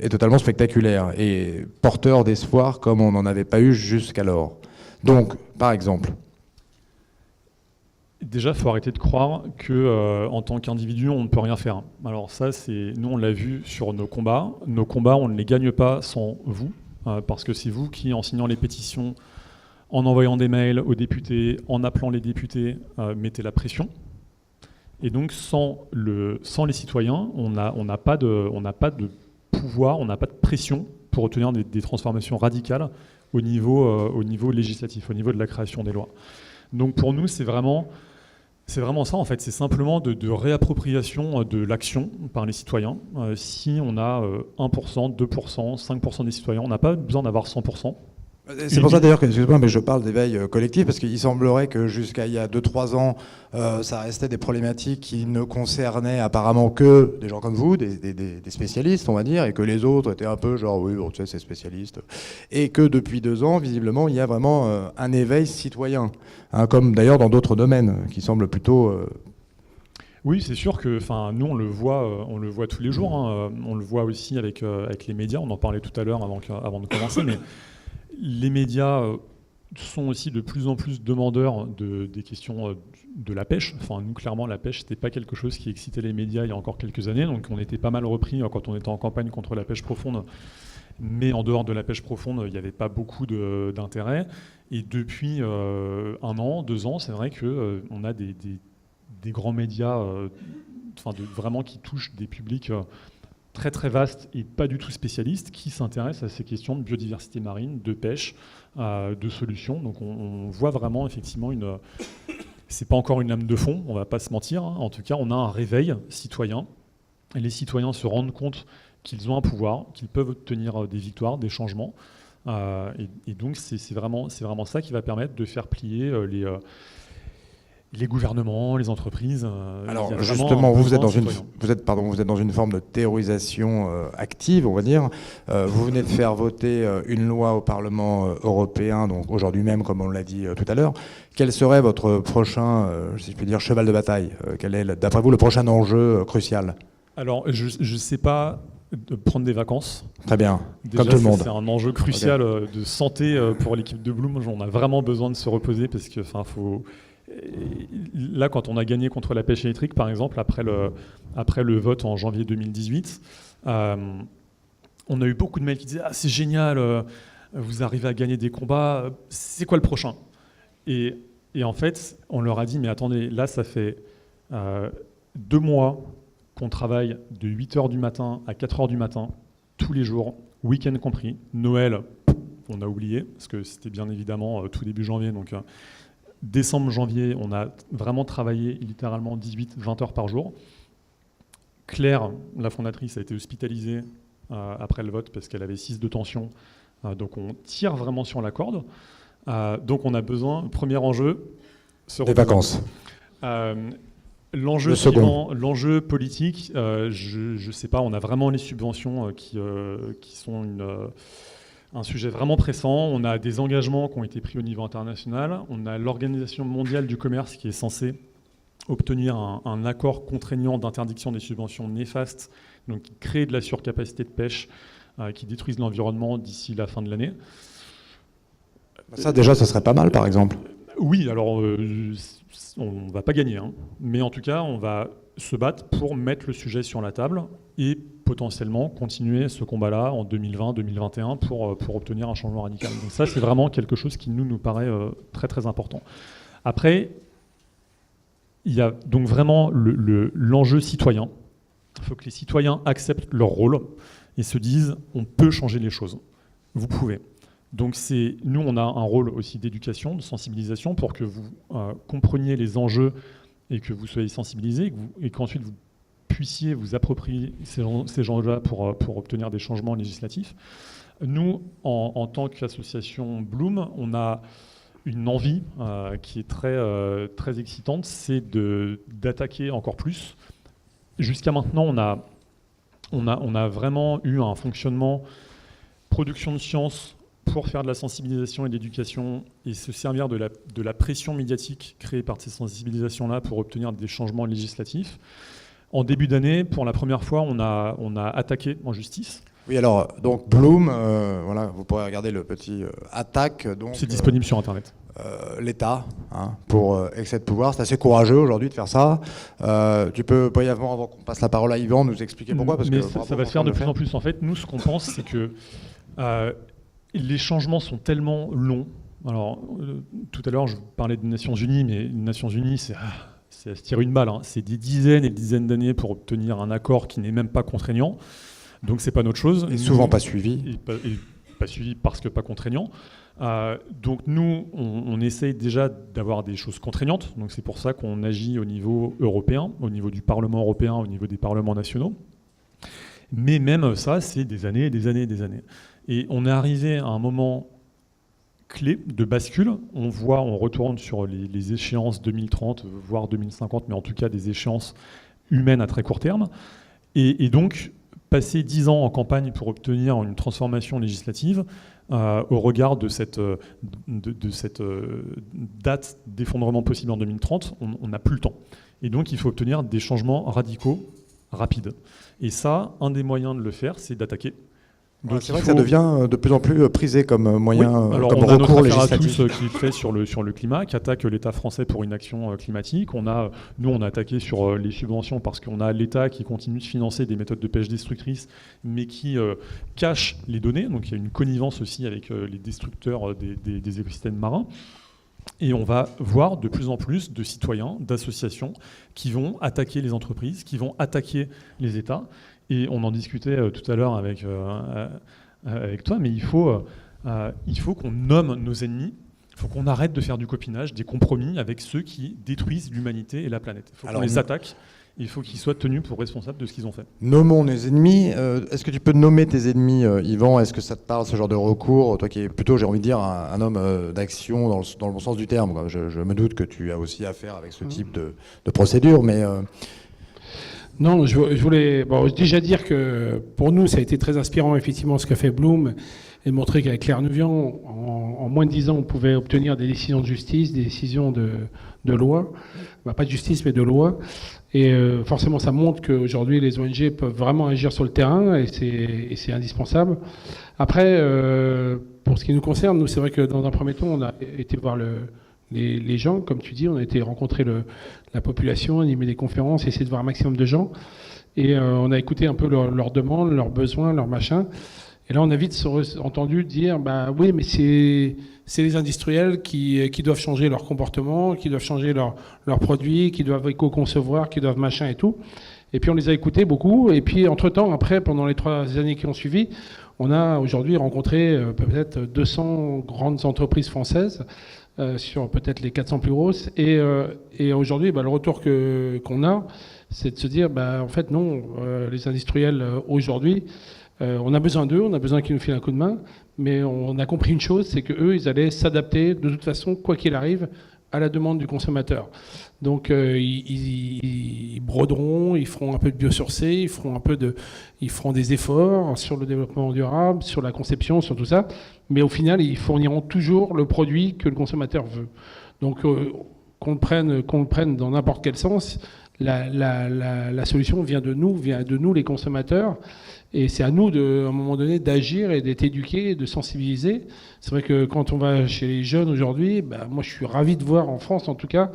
est totalement spectaculaire et porteur d'espoir comme on n'en avait pas eu jusqu'alors. Donc, par exemple. Déjà, il faut arrêter de croire que, en tant qu'individu, on ne peut rien faire. Alors ça, nous, on l'a vu sur nos combats. Nos combats, on ne les gagne pas sans vous, parce que c'est vous qui, en signant les pétitions, en envoyant des mails aux députés, en appelant les députés, mettez la pression. Et donc, sans les citoyens, on n'a pas de pouvoir, on n'a pas de pression pour obtenir des transformations radicales au niveau législatif, au niveau de la création des lois. Donc pour nous, c'est vraiment ça, en fait. C'est simplement de réappropriation de l'action par les citoyens. Si on a 1%, 2%, 5% des citoyens, on n'a pas besoin d'avoir 100%. C'est pour ça d'ailleurs que, excusez-moi, mais je parle d'éveil collectif, parce qu'il semblerait que jusqu'à il y a 2-3 ans, ça restait des problématiques qui ne concernaient apparemment que des gens comme vous, des spécialistes, on va dire, et que les autres étaient un peu genre, oui, bon, tu sais, c'est spécialiste. Et que depuis 2 ans, visiblement, il y a vraiment un éveil citoyen, hein, comme d'ailleurs dans d'autres domaines, qui semble plutôt... Oui, c'est sûr que, nous on le voit tous les jours. Hein. On le voit aussi avec les médias. On en parlait tout à l'heure avant de commencer, mais les médias sont aussi de plus en plus demandeurs des questions de la pêche. Nous, clairement, la pêche, c'était pas quelque chose qui excitait les médias il y a encore quelques années. Donc, on était pas mal repris quand on était en campagne contre la pêche profonde. Mais en dehors de la pêche profonde, il n'y avait pas beaucoup d'intérêt. Et depuis 1 an, 2 ans, c'est vrai qu'on a des grands médias vraiment qui touchent des publics très très vastes et pas du tout spécialistes qui s'intéressent à ces questions de biodiversité marine, de pêche, de solutions. Donc on voit vraiment effectivement c'est pas encore une lame de fond, on va pas se mentir, hein. En tout cas on a un réveil citoyen et les citoyens se rendent compte qu'ils ont un pouvoir, qu'ils peuvent obtenir des victoires, des changements, et donc c'est vraiment ça qui va permettre de faire plier les gouvernements, les entreprises. Alors justement, vous êtes dans une forme de théorisation active, on va dire. Vous venez de faire voter une loi au Parlement européen, donc aujourd'hui même, comme on l'a dit tout à l'heure. Quel serait votre prochain, si je puis dire, cheval de bataille? Quel est, d'après vous, le prochain enjeu crucial? Alors, je ne sais pas prendre des vacances. Très bien, déjà, comme tout le monde. C'est un enjeu crucial de santé pour l'équipe de Bloom. On a vraiment besoin de se reposer parce que, là, quand on a gagné contre la pêche électrique, par exemple, après le vote en janvier 2018, on a eu beaucoup de mails qui disaient « Ah, c'est génial, vous arrivez à gagner des combats, c'est quoi le prochain ?» et en fait, on leur a dit « Mais attendez, là, ça fait 2 mois qu'on travaille de 8h du matin à 4h du matin, tous les jours, week-end compris. Noël, on a oublié, parce que c'était bien évidemment tout début janvier, donc... Décembre, janvier, on a vraiment travaillé littéralement 18-20 heures par jour. Claire, la fondatrice, a été hospitalisée après le vote parce qu'elle avait 6 de tension. Donc on tire vraiment sur la corde. Donc on a besoin, premier enjeu, des vacances. L'enjeu suivant, l'enjeu politique, je ne sais pas, on a vraiment les subventions qui sont un sujet vraiment pressant. On a des engagements qui ont été pris au niveau international. On a l'Organisation mondiale du commerce qui est censée obtenir un accord contraignant d'interdiction des subventions néfastes, donc qui crée de la surcapacité de pêche, qui détruisent l'environnement d'ici la fin de l'année. Ça déjà, ça serait pas mal, par exemple. Oui, alors on ne va pas gagner, hein. Mais en tout cas, on va se battre pour mettre le sujet sur la table et potentiellement continuer ce combat-là en 2020-2021 pour obtenir un changement radical. Donc ça, c'est vraiment quelque chose qui nous paraît très très important. Après, il y a donc vraiment l'enjeu citoyen. Il faut que les citoyens acceptent leur rôle et se disent on peut changer les choses. Vous pouvez. Donc nous, on a un rôle aussi d'éducation, de sensibilisation pour que vous compreniez les enjeux et que vous soyez sensibilisés et qu'ensuite vous puissiez vous approprier ces enjeux-là pour obtenir des changements législatifs. Nous, en tant qu'association Bloom, on a une envie qui est très, très excitante, c'est d'attaquer encore plus. Jusqu'à maintenant, on a vraiment eu un fonctionnement production de science pour faire de la sensibilisation et de l'éducation et se servir de la pression médiatique créée par ces sensibilisations-là pour obtenir des changements législatifs. En début d'année, pour la première fois, on a attaqué en justice Oui, alors, donc Bloom, voilà, vous pourrez regarder le petit attaque. C'est disponible sur Internet. L'État, pour excès de pouvoir. C'est assez courageux aujourd'hui de faire ça. Tu peux brièvement, avant qu'on passe la parole à Yvan, nous expliquer pourquoi Mais ça va se faire de plus en plus. En fait, nous, ce qu'on pense, c'est que les changements sont tellement longs. Alors, tout à l'heure, je parlais des Nations Unies, mais les Nations Unies, c'est à se tirer une balle. C'est des dizaines et des dizaines d'années pour obtenir un accord qui n'est même pas contraignant. Donc, c'est pas notre chose. Et souvent pas suivi. Et pas suivi parce que pas contraignant. Donc nous, on essaye déjà d'avoir des choses contraignantes. Donc c'est pour ça qu'on agit au niveau européen, au niveau du Parlement européen, au niveau des parlements nationaux. Mais même ça, c'est des années et des années et des années. Et on est arrivé à un moment clé de bascule. On retourne sur les échéances 2030, voire 2050, mais en tout cas des échéances humaines à très court terme. Et donc, passer 10 ans en campagne pour obtenir une transformation législative, au regard de cette date d'effondrement possible en 2030, on n'a plus le temps. Et donc, il faut obtenir des changements radicaux, rapides. Et ça, un des moyens de le faire, c'est d'attaquer. Donc c'est vrai que ça devient de plus en plus prisé comme moyen, alors comme on a recours notre affaire législatif. à tous qui fait sur le climat, qui attaque l'État français pour une action climatique. Nous, on a attaqué sur les subventions parce qu'on a l'État qui continue de financer des méthodes de pêche destructrices, mais qui cache les données. Donc il y a une connivence aussi avec les destructeurs des écosystèmes marins. Et on va voir de plus en plus de citoyens, d'associations qui vont attaquer les entreprises, qui vont attaquer les États. Et on en discutait tout à l'heure avec toi, mais il faut qu'on nomme nos ennemis, il faut qu'on arrête de faire du copinage, des compromis avec ceux qui détruisent l'humanité et la planète. Il faut qu'on les attaque, il faut qu'ils soient tenus pour responsables de ce qu'ils ont fait. Nommons nos ennemis. Est-ce que tu peux nommer tes ennemis, Yvan? Est-ce que ça te parle, ce genre de recours? Toi qui es plutôt, j'ai envie de dire, un homme d'action dans le bon sens du terme, quoi. Je me doute que tu as aussi affaire avec ce type de procédure, mais... Non, je voulais déjà dire que pour nous, ça a été très inspirant, effectivement, ce qu'a fait Bloom, et montrer qu'avec Claire Nouvian, en moins de 10 ans, on pouvait obtenir des décisions de justice, des décisions de loi, pas de justice, mais de loi. Et forcément, ça montre qu'aujourd'hui, les ONG peuvent vraiment agir sur le terrain, et c'est indispensable. Après, pour ce qui nous concerne, nous, c'est vrai que dans un premier temps, on a été voir les gens, comme tu dis, on a été rencontrer la population, animer des conférences, essayer de voir un maximum de gens. Et on a écouté un peu leurs demandes, leurs besoins, leurs machins. Et là, on a vite entendu dire, oui, mais c'est les industriels qui doivent changer leur comportement, qui doivent changer leurs produits, qui doivent éco-concevoir, qui doivent machin et tout. Et puis on les a écoutés beaucoup. Et puis entre-temps, après, pendant les 3 années qui ont suivi, on a aujourd'hui rencontré peut-être 200 grandes entreprises françaises, sur peut-être les 400 plus grosses. Et aujourd'hui, le retour qu'on a, c'est de se dire, en fait, non, les industriels, aujourd'hui, on a besoin d'eux, on a besoin qu'ils nous filent un coup de main, mais on a compris une chose, c'est qu'eux, ils allaient s'adapter de toute façon, quoi qu'il arrive, à la demande du consommateur. Donc ils broderont, ils feront un peu de biosourcé, ils feront des efforts sur le développement durable, sur la conception, sur tout ça, mais au final, ils fourniront toujours le produit que le consommateur veut. Donc qu'on le prenne dans n'importe quel sens, la solution vient de nous les consommateurs. Et c'est à nous, à un moment donné, d'agir et d'être éduqués et de sensibiliser. C'est vrai que quand on va chez les jeunes aujourd'hui, moi je suis ravi de voir en France en tout cas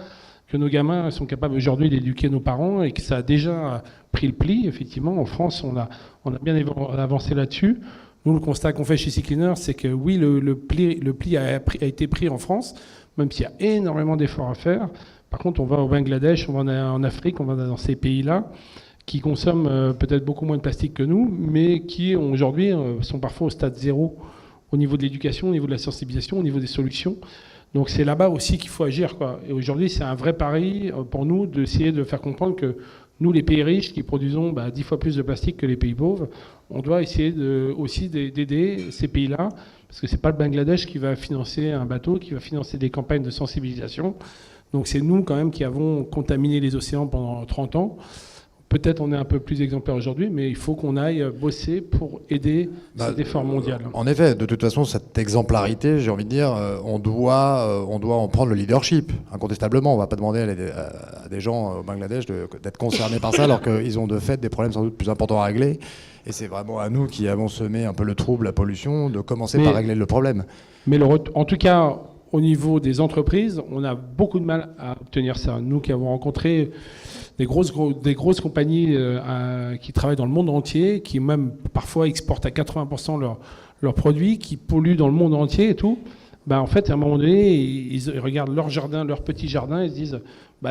que nos gamins sont capables aujourd'hui d'éduquer nos parents et que ça a déjà pris le pli. Effectivement, en France, on a bien avancé là-dessus. Nous, le constat qu'on fait chez CCleaner, c'est que oui, le pli a été pris en France, même s'il y a énormément d'efforts à faire. Par contre, on va au Bangladesh, on va en Afrique, on va dans ces pays-là, qui consomment peut-être beaucoup moins de plastique que nous, mais qui aujourd'hui sont parfois au stade zéro au niveau de l'éducation, au niveau de la sensibilisation, au niveau des solutions. Donc c'est là-bas aussi qu'il faut agir, quoi. Et aujourd'hui, c'est un vrai pari pour nous d'essayer de faire comprendre que nous, les pays riches, qui produisons 10 fois plus de plastique que les pays pauvres, on doit essayer aussi d'aider ces pays-là, parce que c'est pas le Bangladesh qui va financer un bateau, qui va financer des campagnes de sensibilisation. Donc c'est nous quand même qui avons contaminé les océans pendant 30 ans. Peut-être on est un peu plus exemplaire aujourd'hui, mais il faut qu'on aille bosser pour aider cet effort mondial. En effet, de toute façon, cette exemplarité, j'ai envie de dire, on doit en prendre le leadership, incontestablement. On ne va pas demander à des gens au Bangladesh d'être concernés par ça, alors qu'ils ont de fait des problèmes sans doute plus importants à régler. Et c'est vraiment à nous qui avons semé un peu le trouble, la pollution, de commencer par régler le problème. Mais en tout cas, au niveau des entreprises, on a beaucoup de mal à obtenir ça. Nous qui avons rencontré des grosses compagnies qui travaillent dans le monde entier, qui même parfois exportent à 80% leurs produits, qui polluent dans le monde entier et tout, en fait, à un moment donné, ils regardent leur jardin, leur petit jardin, et se disent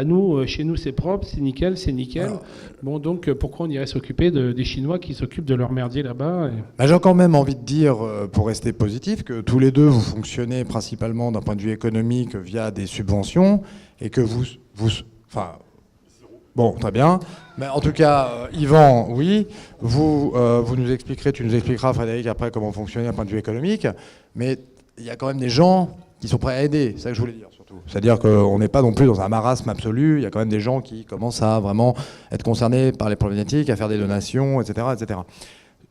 nous, chez nous, c'est propre, c'est nickel. Alors, bon, donc, pourquoi on irait s'occuper des Chinois qui s'occupent de leur merdier là-bas J'ai quand même envie de dire, pour rester positif, que tous les deux, vous fonctionnez principalement d'un point de vue économique via des subventions, et que bon, très bien. Mais en tout cas, Yvan, oui, vous nous expliquerez, tu nous expliqueras, Frédéric, après comment fonctionner d'un point de vue économique, mais il y a quand même des gens qui sont prêts à aider, c'est ça que je voulais dire surtout. C'est-à-dire qu'on n'est pas non plus dans un marasme absolu, il y a quand même des gens qui commencent à vraiment être concernés par les problématiques, à faire des donations, etc. etc.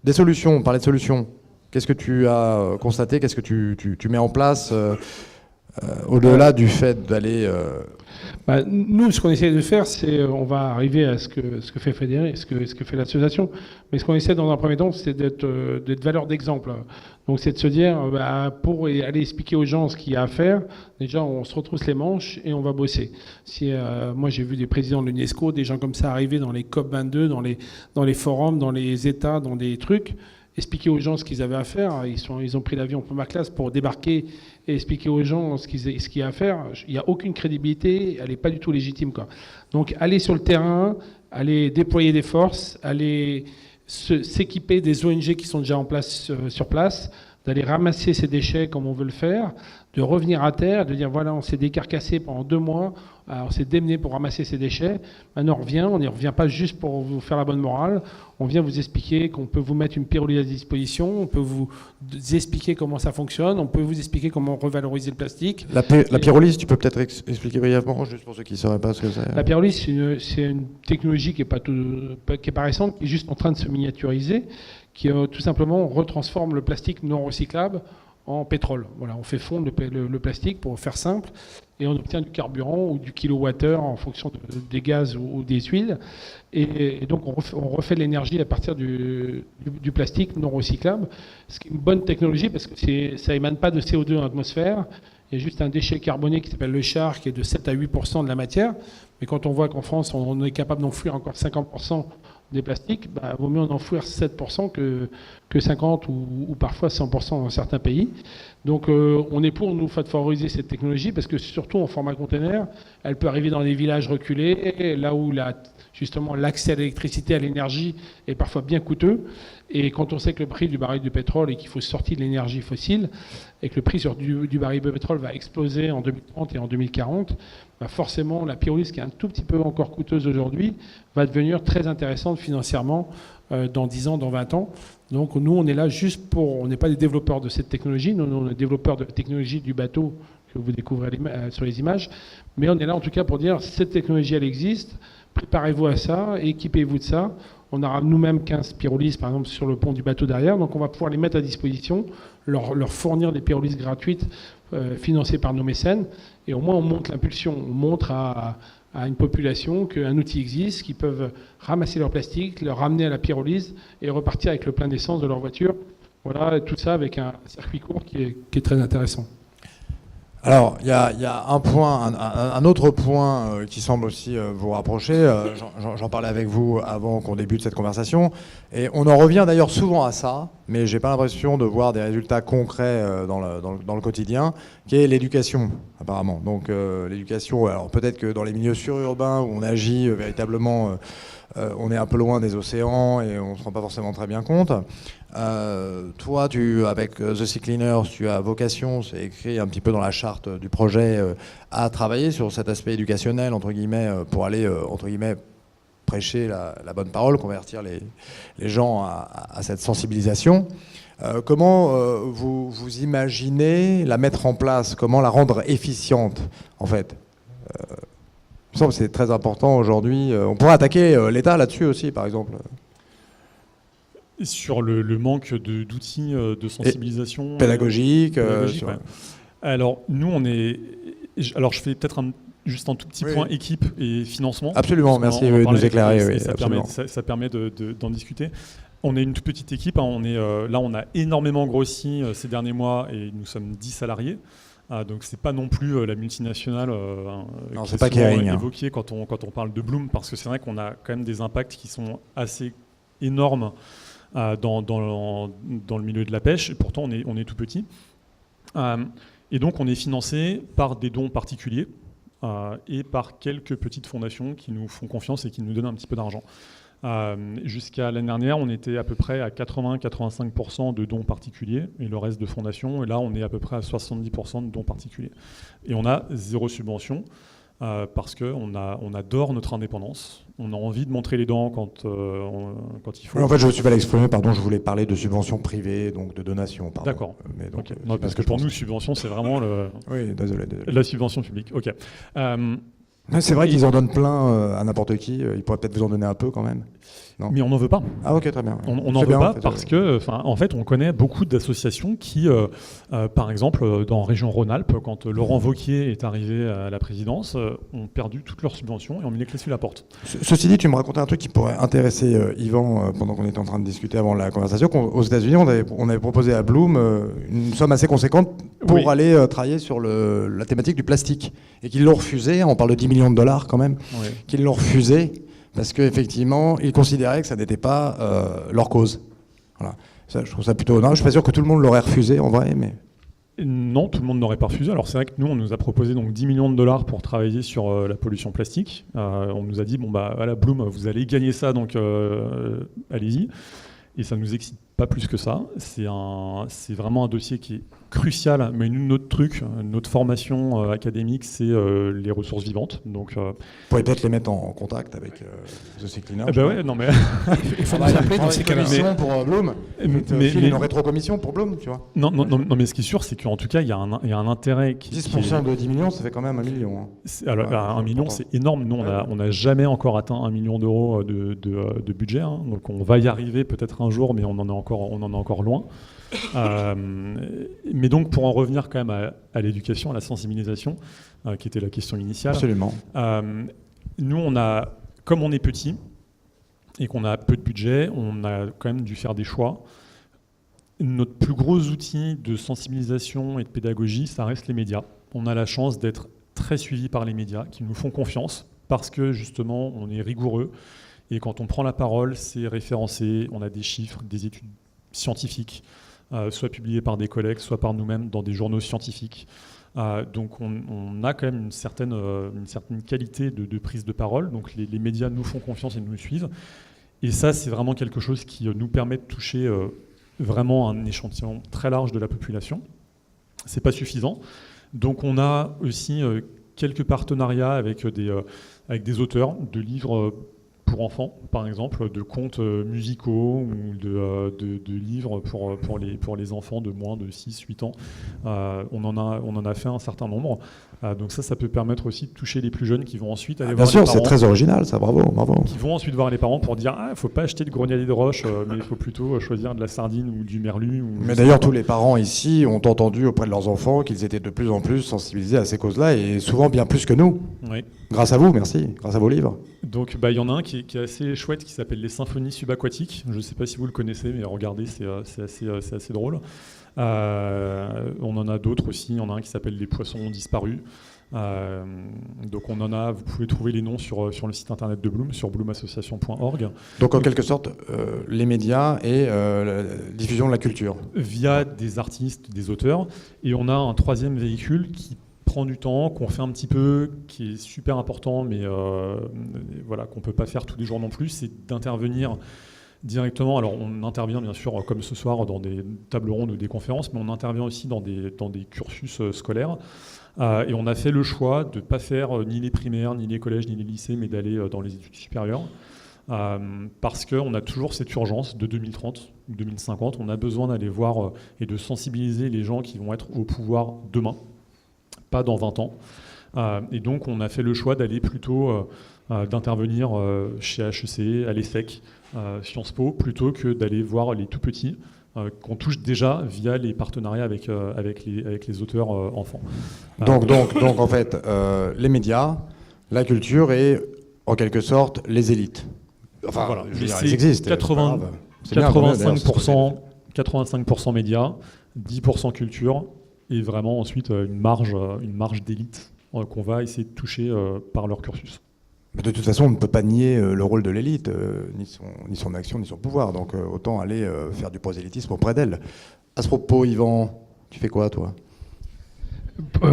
Des solutions, parler de solutions, qu'est-ce que tu as constaté, qu'est-ce que tu mets en place au-delà du fait d'aller... nous, ce qu'on essaie de faire, c'est, on va arriver à ce que fait Frédéric, ce que fait l'association, mais ce qu'on essaie dans un premier temps, c'est d'être valeur d'exemple. Donc c'est de se dire, pour aller expliquer aux gens ce qu'il y a à faire, déjà on se retrousse les manches et on va bosser. Moi j'ai vu des présidents de l'UNESCO, des gens comme ça arriver dans les COP22, dans les forums, dans les États, dans des trucs, expliquer aux gens ce qu'ils avaient à faire. Ils ont pris l'avion pour ma classe pour débarquer et expliquer aux gens ce qu'il y a à faire. Il n'y a aucune crédibilité, elle n'est pas du tout légitime, quoi. Donc aller sur le terrain, aller déployer des forces, aller s'équiper des ONG qui sont déjà en place sur place, d'aller ramasser ces déchets comme on veut le faire, de revenir à terre, de dire voilà, on s'est décarcassé pendant 2 mois, on s'est démené pour ramasser ces déchets, maintenant on n'y revient pas juste pour vous faire la bonne morale, on vient vous expliquer qu'on peut vous mettre une pyrolyse à disposition, on peut vous expliquer comment ça fonctionne, on peut vous expliquer comment revaloriser le plastique. La pyrolyse, tu peux peut-être expliquer brièvement, juste pour ceux qui ne sauraient pas ce que c'est. La pyrolyse, c'est une technologie qui est pas récente, qui est juste en train de se miniaturiser, qui tout simplement retransforme le plastique non recyclable en pétrole. Voilà, on fait fondre le plastique pour faire simple et on obtient du carburant ou du kilowattheure en fonction des gaz ou des huiles. Et donc on refait de l'énergie à partir du plastique non recyclable, ce qui est une bonne technologie parce que ça émane pas de CO2 dans l'atmosphère. Il y a juste un déchet carboné qui s'appelle le char qui est de 7 à 8% de la matière. Mais quand on voit qu'en France on est capable d'enfouir encore 50% des plastiques, vaut mieux en enfouir 7% que 50% ou parfois 100% dans certains pays. Donc on est pour nous favoriser cette technologie parce que surtout en format container, elle peut arriver dans des villages reculés, là où justement l'accès à l'électricité, à l'énergie est parfois bien coûteux. Et quand on sait que le prix du baril de pétrole et qu'il faut sortir de l'énergie fossile et que le prix du baril de pétrole va exploser en 2030 et en 2040, forcément la pyrolyse qui est un tout petit peu encore coûteuse aujourd'hui va devenir très intéressante financièrement dans 10 ans, dans 20 ans. Donc nous on est là juste on n'est pas des développeurs de cette technologie, nous on est développeurs de la technologie du bateau que vous découvrez sur les images, mais on est là en tout cas pour dire cette technologie elle existe, préparez-vous à ça, équipez-vous de ça. On aura nous-mêmes 15 pyrolyses, par exemple, sur le pont du bateau derrière. Donc, on va pouvoir les mettre à disposition, leur fournir des pyrolyses gratuites financées par nos mécènes. Et au moins, on montre l'impulsion. On montre à une population qu'un outil existe, qu'ils peuvent ramasser leur plastique, le ramener à la pyrolyse et repartir avec le plein d'essence de leur voiture. Voilà, tout ça avec un circuit court qui est très intéressant. Alors, il y a un autre point qui semble aussi vous rapprocher. J'en parlais avec vous avant qu'on débute cette conversation. Et on en revient d'ailleurs souvent à ça, mais j'ai pas l'impression de voir des résultats concrets dans le quotidien, qui est l'éducation, apparemment. Donc, l'éducation, alors peut-être que dans les milieux sururbains où on agit véritablement, on est un peu loin des océans et on ne se rend pas forcément très bien compte. Toi, avec The Sea Cleaners, tu as vocation, c'est écrit un petit peu dans la charte du projet, à travailler sur cet aspect éducationnel, entre guillemets, pour aller, entre guillemets, prêcher la bonne parole, convertir les gens à cette sensibilisation. Comment vous imaginez la mettre en place? Comment la rendre efficiente, en fait? Il me semble que c'est très important aujourd'hui. On pourrait attaquer l'État là-dessus aussi, par exemple. Sur le manque d'outils de sensibilisation pédagogique. Ouais. Alors, nous, alors, je fais peut-être juste un tout petit point équipe et financement. Absolument, merci de nous éclairer. Ça permet d'en discuter. On est une toute petite équipe. Hein. Là, on a énormément grossi ces derniers mois et nous sommes 10 salariés. Donc c'est pas non plus la multinationale qui est souvent évoquée quand on parle de Bloom, parce que c'est vrai qu'on a quand même des impacts qui sont assez énormes dans le milieu de la pêche. Et pourtant, on est tout petit. Et donc on est financé par des dons particuliers et par quelques petites fondations qui nous font confiance et qui nous donnent un petit peu d'argent. Jusqu'à l'année dernière, on était à peu près à 80-85% de dons particuliers et le reste de fondations. Et là, on est à peu près à 70% de dons particuliers. Et on a 0 subvention parce qu'on adore notre indépendance. On a envie de montrer les dents quand il faut. En fait, je ne me suis pas exprimé, pardon, je voulais parler de subventions privées, donc de donations. Pardon. D'accord. Mais donc, okay. Non, parce que pour nous, subvention, c'est vraiment oui, désolé. La subvention publique. Ok. C'est vrai qu'ils en donnent plein à n'importe qui. Ils pourraient peut-être vous en donner un peu quand même. Non. Mais on n'en veut pas. Ah ok, très bien. On n'en veut pas parce que, en fait, on connaît beaucoup d'associations qui, par exemple, dans Région Rhône-Alpes, quand Laurent Wauquiez est arrivé à la présidence, ont perdu toutes leurs subventions et ont mis les clés sous la porte. Ceci dit, tu me racontais un truc qui pourrait intéresser Yvan pendant qu'on était en train de discuter avant la conversation. Aux États-Unis, on avait proposé à Bloom une somme assez conséquente pour aller travailler sur la thématique du plastique et qu'ils l'ont refusé. On parle de 10 millions de dollars quand même. Oui. Qu'ils l'ont refusé. Parce qu'effectivement, ils considéraient que ça n'était pas leur cause. Voilà. Ça, je trouve ça plutôt honnête. Je ne suis pas sûr que tout le monde l'aurait refusé, en vrai. Mais... Non, tout le monde n'aurait pas refusé. Alors c'est vrai que nous, on nous a proposé donc 10 millions de dollars pour travailler sur la pollution plastique. On nous a dit, bon, bah, voilà, Bloom, vous allez gagner ça, donc allez-y. Et ça ne nous excite pas plus que ça. C'est vraiment un dossier qui est crucial. Mais notre truc, notre formation académique, c'est les ressources vivantes. Donc, vous pourriez peut-être les mettre en contact avec The Sea Cleaner. Ben ouais, non mais il faut nous appeler dans ces commissions pour Bloom. Mais une rétro-commission pour Bloom, tu vois. Non, mais ce qui est sûr, c'est qu'en tout cas, il y a un intérêt qui. 10% de 10 millions, ça fait quand même 1 million. Hein. Alors, 1 million, c'est énorme. Nous, on n'a jamais encore atteint 1 million d'euros de budget. Hein. Donc, on va y arriver peut-être un jour, mais on en est encore loin. Mais donc, pour en revenir quand même à l'éducation, à la sensibilisation, qui était la question initiale. Absolument. Nous, comme on est petit et qu'on a peu de budget, on a quand même dû faire des choix. Notre plus gros outil de sensibilisation et de pédagogie, ça reste les médias. On a la chance d'être très suivis par les médias, qui nous font confiance, parce que justement, on est rigoureux. Et quand on prend la parole, c'est référencé, on a des chiffres, des études scientifiques, soit publiées par des collègues, soit par nous-mêmes dans des journaux scientifiques. Donc on a quand même une certaine qualité de prise de parole. Donc les médias nous font confiance et nous suivent. Et ça, c'est vraiment quelque chose qui nous permet de toucher vraiment un échantillon très large de la population. C'est pas suffisant. Donc on a aussi quelques partenariats avec des auteurs de livres pour enfants, par exemple, de contes musicaux ou de livres pour les enfants de moins de 6-8 ans. On en a fait un certain nombre. Donc ça peut permettre aussi de toucher les plus jeunes qui vont ensuite aller voir les parents. Bien sûr, c'est très original, ça, bravo. Qui vont ensuite voir les parents pour dire il ne faut pas acheter de grenadier de roche, mais il faut plutôt choisir de la sardine ou du merlu. Mais d'ailleurs, tous les parents ici ont entendu auprès de leurs enfants qu'ils étaient de plus en plus sensibilisés à ces causes-là, et souvent bien plus que nous. Oui. Grâce à vous, merci, grâce à vos livres. Donc il y en a un qui est assez chouette, qui s'appelle Les Symphonies subaquatiques. Je ne sais pas si vous le connaissez, mais regardez, c'est assez drôle. On en a d'autres aussi. Il y en a un qui s'appelle Les Poissons disparus. Donc vous pouvez trouver les noms sur le site internet de Bloom, sur bloomassociation.org. Donc en quelque sorte, les médias et la diffusion de la culture. Via des artistes, des auteurs. Et on a un troisième véhicule qui prend du temps, qu'on fait un petit peu, qui est super important, mais voilà, qu'on ne peut pas faire tous les jours non plus, c'est d'intervenir directement. Alors on intervient bien sûr, comme ce soir, dans des tables rondes ou des conférences, mais on intervient aussi dans des cursus scolaires. Et on a fait le choix de ne pas faire ni les primaires, ni les collèges, ni les lycées, mais d'aller dans les études supérieures. Parce qu'on a toujours cette urgence de 2030 ou 2050. On a besoin d'aller voir et de sensibiliser les gens qui vont être au pouvoir demain, pas dans 20 ans. Et donc on a fait le choix d'aller plutôt d'intervenir chez HEC, à l'ESSEC, Sciences Po, plutôt que d'aller voir les tout petits qu'on touche déjà via les partenariats avec les auteurs enfants. Donc en fait, les médias, la culture et en quelque sorte les élites. Enfin, voilà. ils existent. C'est bien, d'ailleurs, c'est 85% médias, 10% culture, et vraiment ensuite une marge d'élite qu'on va essayer de toucher par leur cursus. Mais de toute façon, on ne peut pas nier le rôle de l'élite, ni son action, ni son pouvoir. Donc autant aller faire du prosélytisme auprès d'elle. À ce propos, Yvan, tu fais quoi, toi?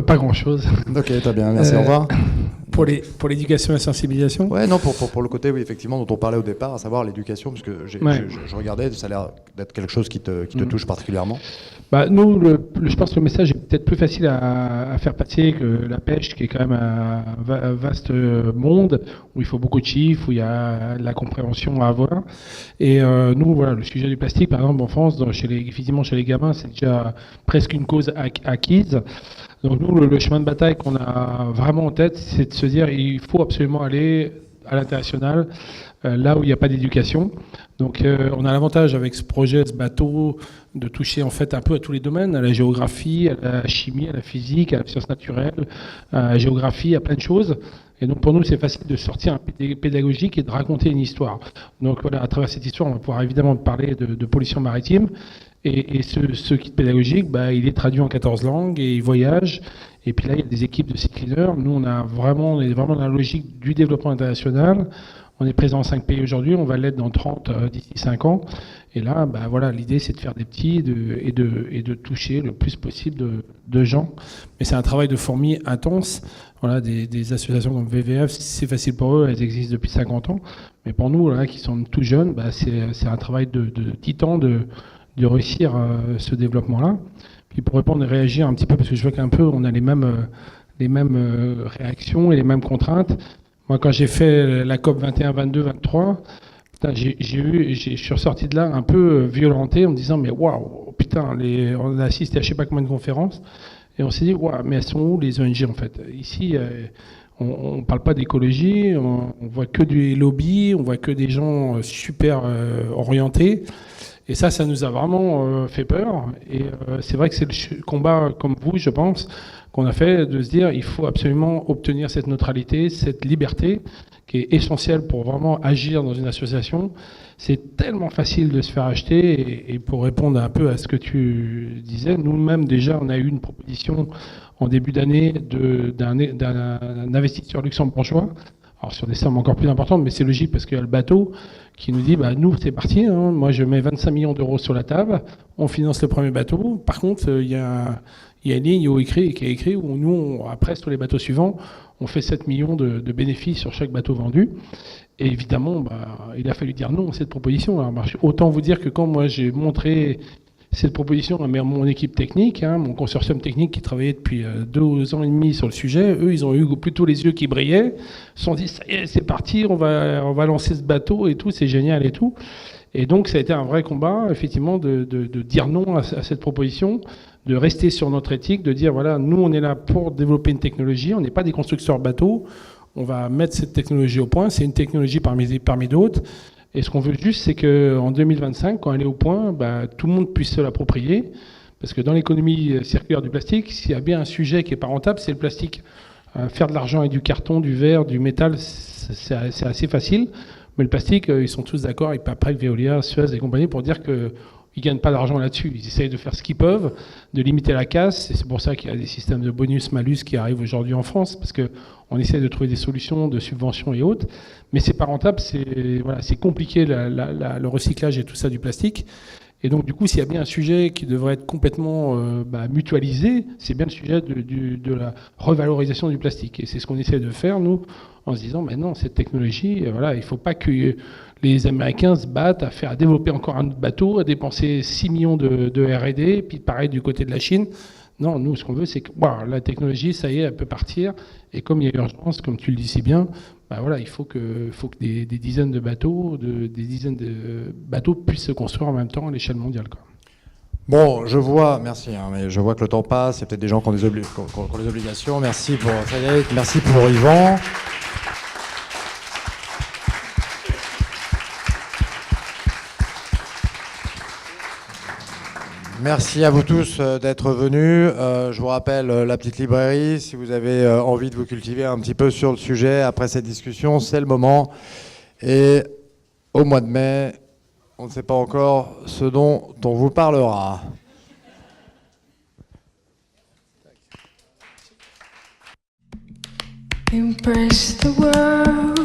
Pas grand-chose. Ok, très bien, merci, au revoir. Pour l'éducation et la sensibilisation. Ouais, non, pour le côté, oui, effectivement, dont on parlait au départ, à savoir l'éducation, parce que je regardais, ça a l'air d'être quelque chose qui te touche particulièrement. Bah, nous, je pense que le message est peut-être plus facile à faire passer que la pêche, qui est quand même un vaste monde, où il faut beaucoup de chiffres, où il y a de la compréhension à avoir. Et nous, voilà, le sujet du plastique, par exemple, en France, effectivement, chez les gamins, c'est déjà presque une cause acquise. Donc nous, le chemin de bataille qu'on a vraiment en tête, c'est de se dire il faut absolument aller à l'international, là où il n'y a pas d'éducation. Donc on a l'avantage avec ce projet, ce bateau, de toucher en fait un peu à tous les domaines, à la géographie, à la chimie, à la physique, à la science naturelle, à la géographie, à plein de choses. Et donc pour nous, c'est facile de sortir un pédagogique et de raconter une histoire. Donc voilà, à travers cette histoire, on va pouvoir évidemment parler de pollution maritime. Et ce kit pédagogique, bah, il est traduit en 14 langues et il voyage. Et puis là, il y a des équipes de site cleaners. Nous, on est vraiment dans la logique du développement international. On est présent en 5 pays aujourd'hui, on va l'être dans 30 d'ici 5 ans. Et là, bah, voilà, l'idée, c'est de faire des petits et de toucher le plus possible de gens. Mais c'est un travail de fourmi intense. Voilà, des associations comme VVF, c'est facile pour eux, elles existent depuis 50 ans. Mais pour nous, là, qui sommes tout jeunes, bah, c'est un travail de titan de réussir ce développement-là. Puis pour répondre et réagir un petit peu, parce que je vois qu'un peu on a les mêmes réactions et les mêmes contraintes. Moi, quand j'ai fait la COP 21, 22, 23, je suis ressorti de là un peu violenté en me disant mais waouh, putain, on a assisté à je sais pas combien de conférences et on s'est dit waouh, mais elles sont où les ONG en fait? Ici, on ne parle pas d'écologie, on voit que du lobby, on voit que des gens super orientés. Et ça nous a vraiment fait peur. Et c'est vrai que c'est le combat, comme vous, je pense, qu'on a fait, de se dire il faut absolument obtenir cette neutralité, cette liberté, qui est essentielle pour vraiment agir dans une association. C'est tellement facile de se faire acheter. Et pour répondre un peu à ce que tu disais, nous-mêmes, déjà, on a eu une proposition en début d'année d'un investisseur luxembourgeois. Alors sur des sommes encore plus importantes, mais c'est logique parce qu'il y a le bateau qui nous dit bah, nous c'est parti, hein, moi je mets 25 millions d'euros sur la table, on finance le premier bateau. Par contre, il y a une ligne qui est écrit où nous, après sur les bateaux suivants, on fait 7 millions de bénéfices sur chaque bateau vendu. Et évidemment, bah, il a fallu dire non à cette proposition. Alors, autant vous dire que quand moi j'ai montré cette proposition à mon équipe technique, hein, mon consortium technique qui travaillait depuis 2 ans et demi sur le sujet, eux, ils ont eu plutôt les yeux qui brillaient, se sont dit, ça y est, c'est parti, on va lancer ce bateau et tout, c'est génial et tout. Et donc, ça a été un vrai combat, effectivement, de dire non à cette proposition, de rester sur notre éthique, de dire, voilà, nous, on est là pour développer une technologie, on n'est pas des constructeurs bateaux, on va mettre cette technologie au point, c'est une technologie parmi d'autres. Et ce qu'on veut juste, c'est qu'en 2025, quand elle est au point, bah, tout le monde puisse se l'approprier. Parce que dans l'économie circulaire du plastique, s'il y a bien un sujet qui n'est pas rentable, c'est le plastique. Faire de l'argent avec du carton, du verre, du métal, c'est assez facile. Mais le plastique, ils sont tous d'accord avec Paprec, Veolia, Suez et compagnie pour dire qu'ils ne gagnent pas d'argent là-dessus. Ils essayent de faire ce qu'ils peuvent, de limiter la casse. Et c'est pour ça qu'il y a des systèmes de bonus-malus qui arrivent aujourd'hui en France. Parce qu'on essaie de trouver des solutions de subventions et autres. Mais c'est pas rentable, c'est compliqué le recyclage et tout ça du plastique. Et donc du coup, s'il y a bien un sujet qui devrait être complètement mutualisé, c'est bien le sujet de la revalorisation du plastique. Et c'est ce qu'on essaie de faire, nous, en se disant, mais non, cette technologie, voilà, il ne faut pas que les Américains se battent à développer encore un autre bateau, à dépenser 6 millions de R&D, puis pareil du côté de la Chine. Non, nous, ce qu'on veut, c'est que la technologie, ça y est, elle peut partir. Et comme il y a urgence, comme tu le dis si bien, bah voilà, il faut que des dizaines de bateaux, puissent se construire en même temps à l'échelle mondiale, quoi. Bon, je vois, merci, hein, mais je vois que le temps passe. Il y a peut-être des gens qui ont des obligations. Merci pour Frédéric, merci pour Yvan. Merci à vous tous d'être venus. Je vous rappelle la petite librairie. Si vous avez envie de vous cultiver un petit peu sur le sujet après cette discussion, c'est le moment. Et au mois de mai, On ne sait pas encore ce dont on vous parlera. Embrace the world.